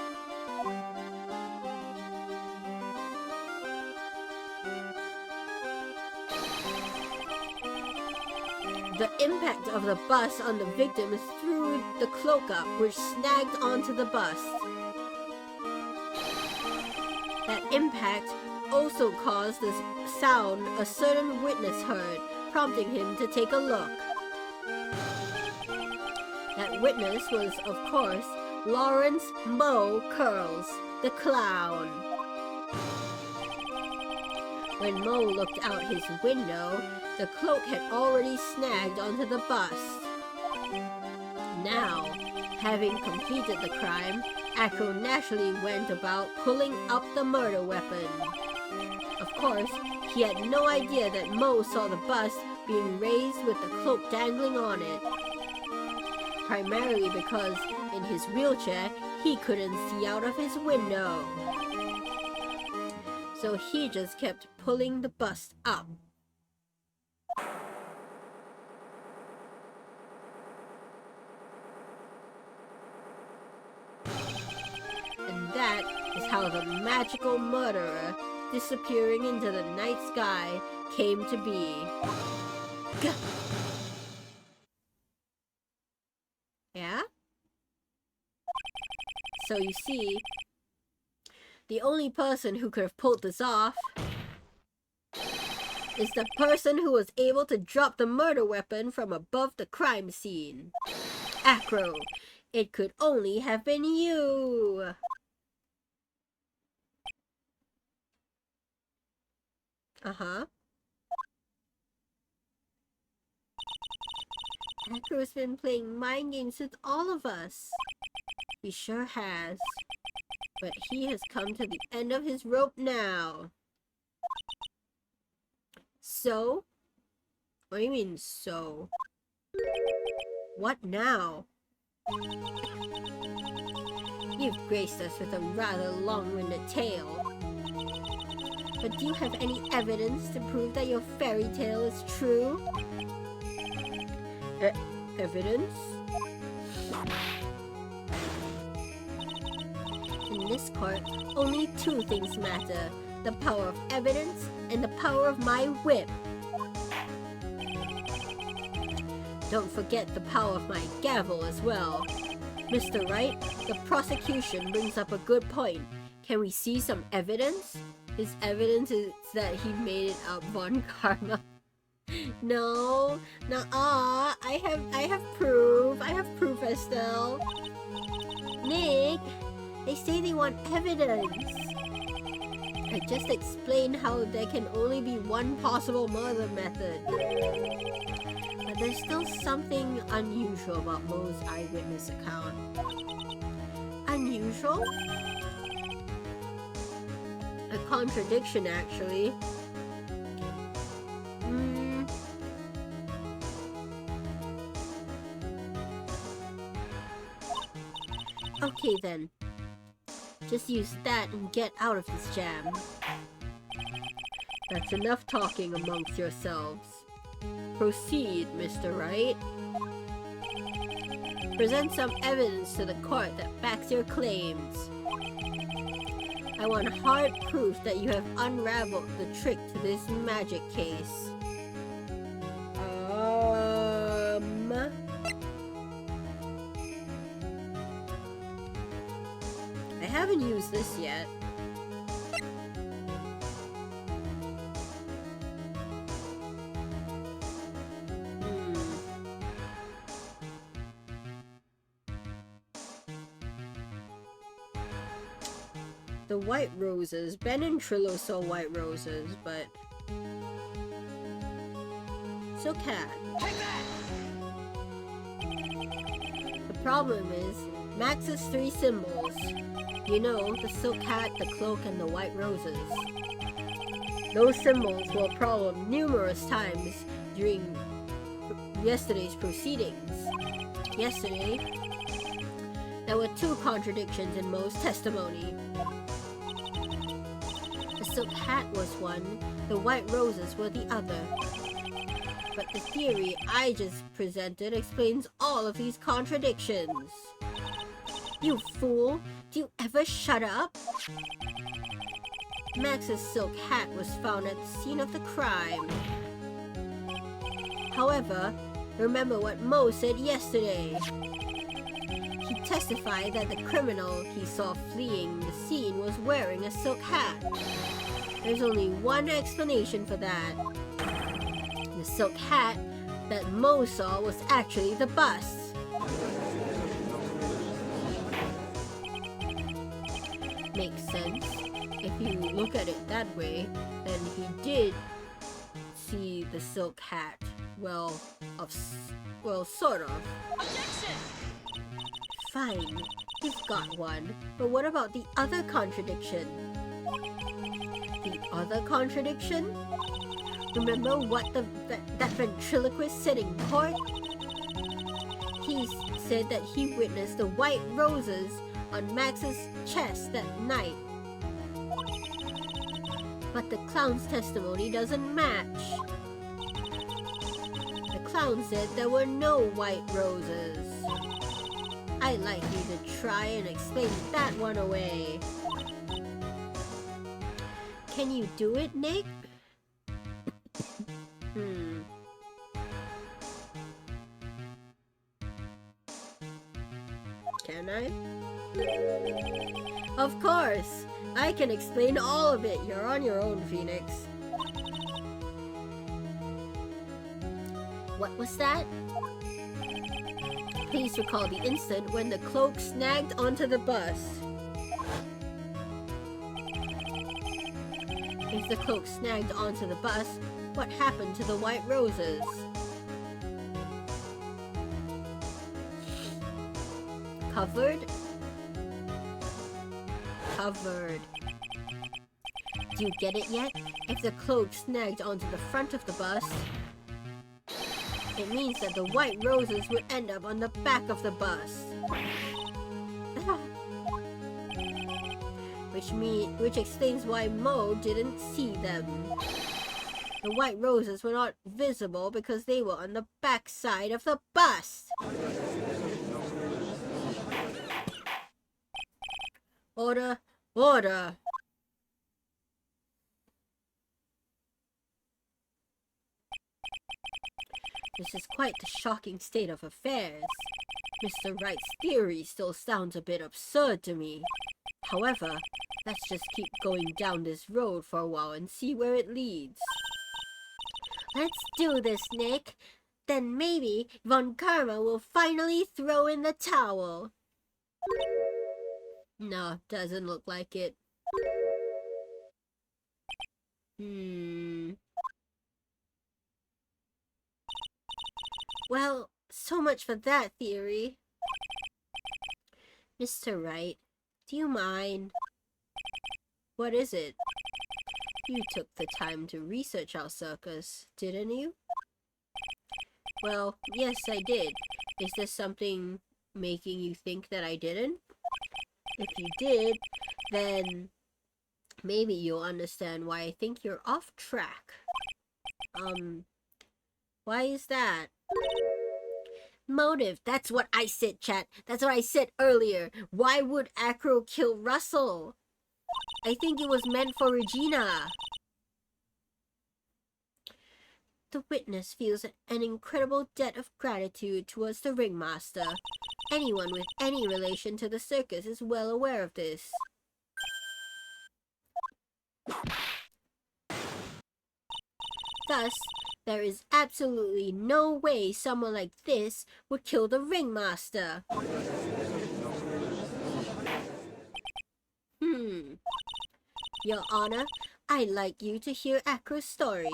The impact of the bus on the victim threw the cloak up, which snagged onto the bus. That impact also caused the sound a certain witness heard, prompting him to take a look. That witness was, of course, Lawrence Mo Curls, the clown. When Mo looked out his window, the cloak had already snagged onto the bus. Now, having completed the crime, Acro naturally went about pulling up the murder weapon. Of course, he had no idea that Mo saw the bus being raised with the cloak dangling on it. Primarily because, in his wheelchair, he couldn't see out of his window. So he just kept pulling the bus up. And that is how the magical murderer disappearing into the night sky came to be. Gah! Yeah? So you see, the only person who could have pulled this off is the person who was able to drop the murder weapon from above the crime scene. Acro, it could only have been you. Uh-huh. Acro's been playing mind games with all of us. He sure has. But he has come to the end of his rope now. So? What do you mean, so? What now? You've graced us with a rather long-winded tale. But do you have any evidence to prove that your fairy tale is true? Evidence? In this court, only two things matter. The power of evidence and the power of my whip. Don't forget the power of my gavel as well. Mr. Wright, the prosecution brings up a good point. Can we see some evidence? His evidence is that he made it up, Von Karma. No, nuh-uh. I have proof. I have proof, Estelle. Nick, they say they want evidence. I just explained how there can only be one possible murder method. But there's still something unusual about Mo's eyewitness account. Unusual? A contradiction, actually. Okay then. Just use that and get out of this jam. That's enough talking amongst yourselves. Proceed, Mr. Wright. Present some evidence to the court that backs your claims. I want hard proof that you have unraveled the trick to this magic case. I haven't used this yet. The white roses. Ben and Trillo saw white roses, but... So cat. Take that! The problem is, Max's 3 symbols. You know, the silk hat, the cloak, and the white roses. Those symbols were a problem numerous times during yesterday's proceedings. Yesterday, there were 2 contradictions in Mo's testimony. The silk hat was one, the white roses were the other. But the theory I just presented explains all of these contradictions. You fool! Do you ever shut up? Max's silk hat was found at the scene of the crime. However, remember what Mo said yesterday. He testified that the criminal he saw fleeing the scene was wearing a silk hat. There's only one explanation for that. The silk hat that Mo saw was actually the bus. Makes sense. If you look at it that way, then he did see the silk hat. Well, sort of. Objection! Fine, you've got one. But what about the other contradiction? The other contradiction? Remember what that ventriloquist said in court? He said that he witnessed the white roses on Max's chest that night. But the clown's testimony doesn't match. The clown said there were no white roses. I'd like you to try and explain that one away. Can you do it, Nick? Can I? Of course! I can explain all of it. You're on your own, Phoenix. What was that? Please recall the instant when the cloak snagged onto the bus. If the cloak snagged onto the bus, what happened to the white roses? Covered? Covered. Do you get it yet? If the cloak snagged onto the front of the bus, it means that the white roses would end up on the back of the bus. Which explains why Mo didn't see them. The white roses were not visible because they were on the back side of the bus. Order, order. This is quite the shocking state of affairs. Mr. Wright's theory still sounds a bit absurd to me. However, let's just keep going down this road for a while and see where it leads. Let's do this, Nick. Then maybe Von Karma will finally throw in the towel. No, doesn't look like it. Well, so much for that theory. Mr. Wright, do you mind? What is it? You took the time to research our circus, didn't you? Well, yes, I did. Is there something making you think that I didn't? If you did, then maybe you'll understand why I think you're off track. Why is that? Motive. That's what I said, chat. That's what I said earlier. Why would Acro kill Russell? I think it was meant for Regina. The witness feels an incredible debt of gratitude towards the ringmaster. Anyone with any relation to the circus is well aware of this. Thus, there is absolutely no way someone like this would kill the ringmaster. Your Honor, I'd like you to hear Acro's story.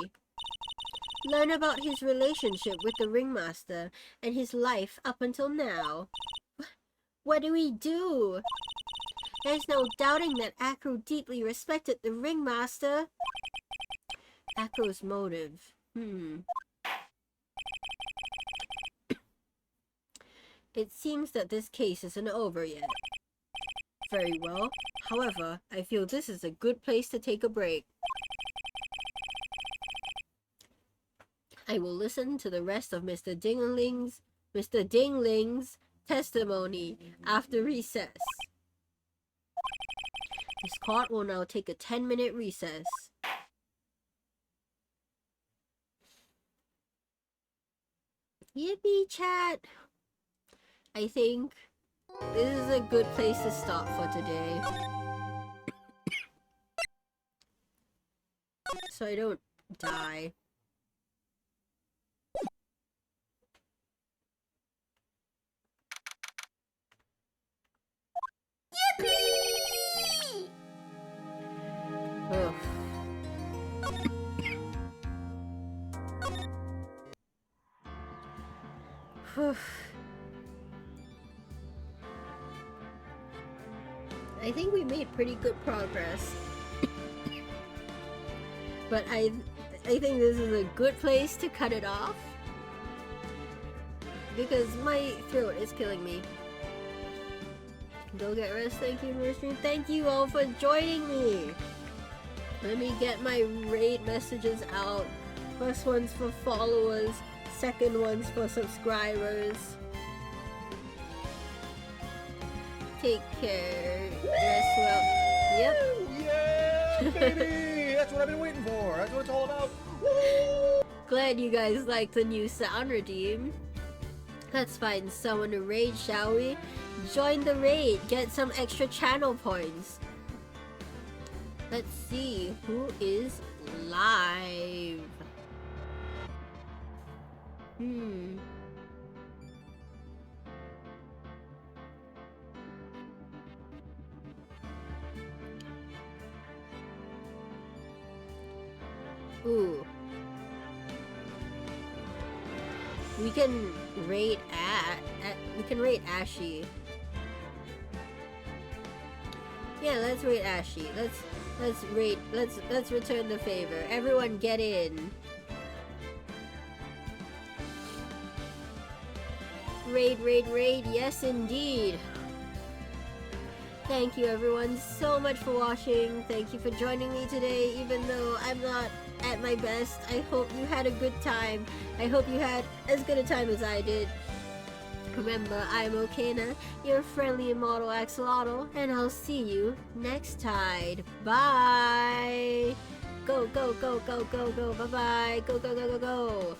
Learn about his relationship with the ringmaster and his life up until now. What do we do? There's no doubting that Acro deeply respected the ringmaster. Acro's motive. It seems that this case isn't over yet. Very well. However, I feel this is a good place to take a break. I will listen to the rest of Mr. Dingling's testimony after recess. This court will now take a 10-minute recess. Yippee, chat! I think this is a good place to stop for today. So I don't die. Ugh. I think we made pretty good progress. But I think this is a good place to cut it off. Because my throat is killing me. Go get rest. Thank you for stream. Thank you all for joining me. Let me get my raid messages out. First one's for followers. Second one's for subscribers. Take care. Rest well. Yep. Yeah, baby! That's what I've been waiting for. That's what it's all about. Woo! Glad you guys like the new sound redeem. Let's find someone to raid, shall we? Join the raid. Get some extra channel points. Let's see who is live. Ooh. We can rate we can rate Ashy. Yeah, let's rate Ashy. Let's return the favor. Everyone get in. Raid, yes indeed. Thank you everyone so much for watching. Thank you for joining me today, even though I'm not at my best. I hope you had a good time. I hope you had as good a time as I did. Remember, I'm Okena, your friendly immortal axolotl, and I'll see you next tide. Bye! Go, go, go, go, go, go, bye-bye. Go, go, go, go, go.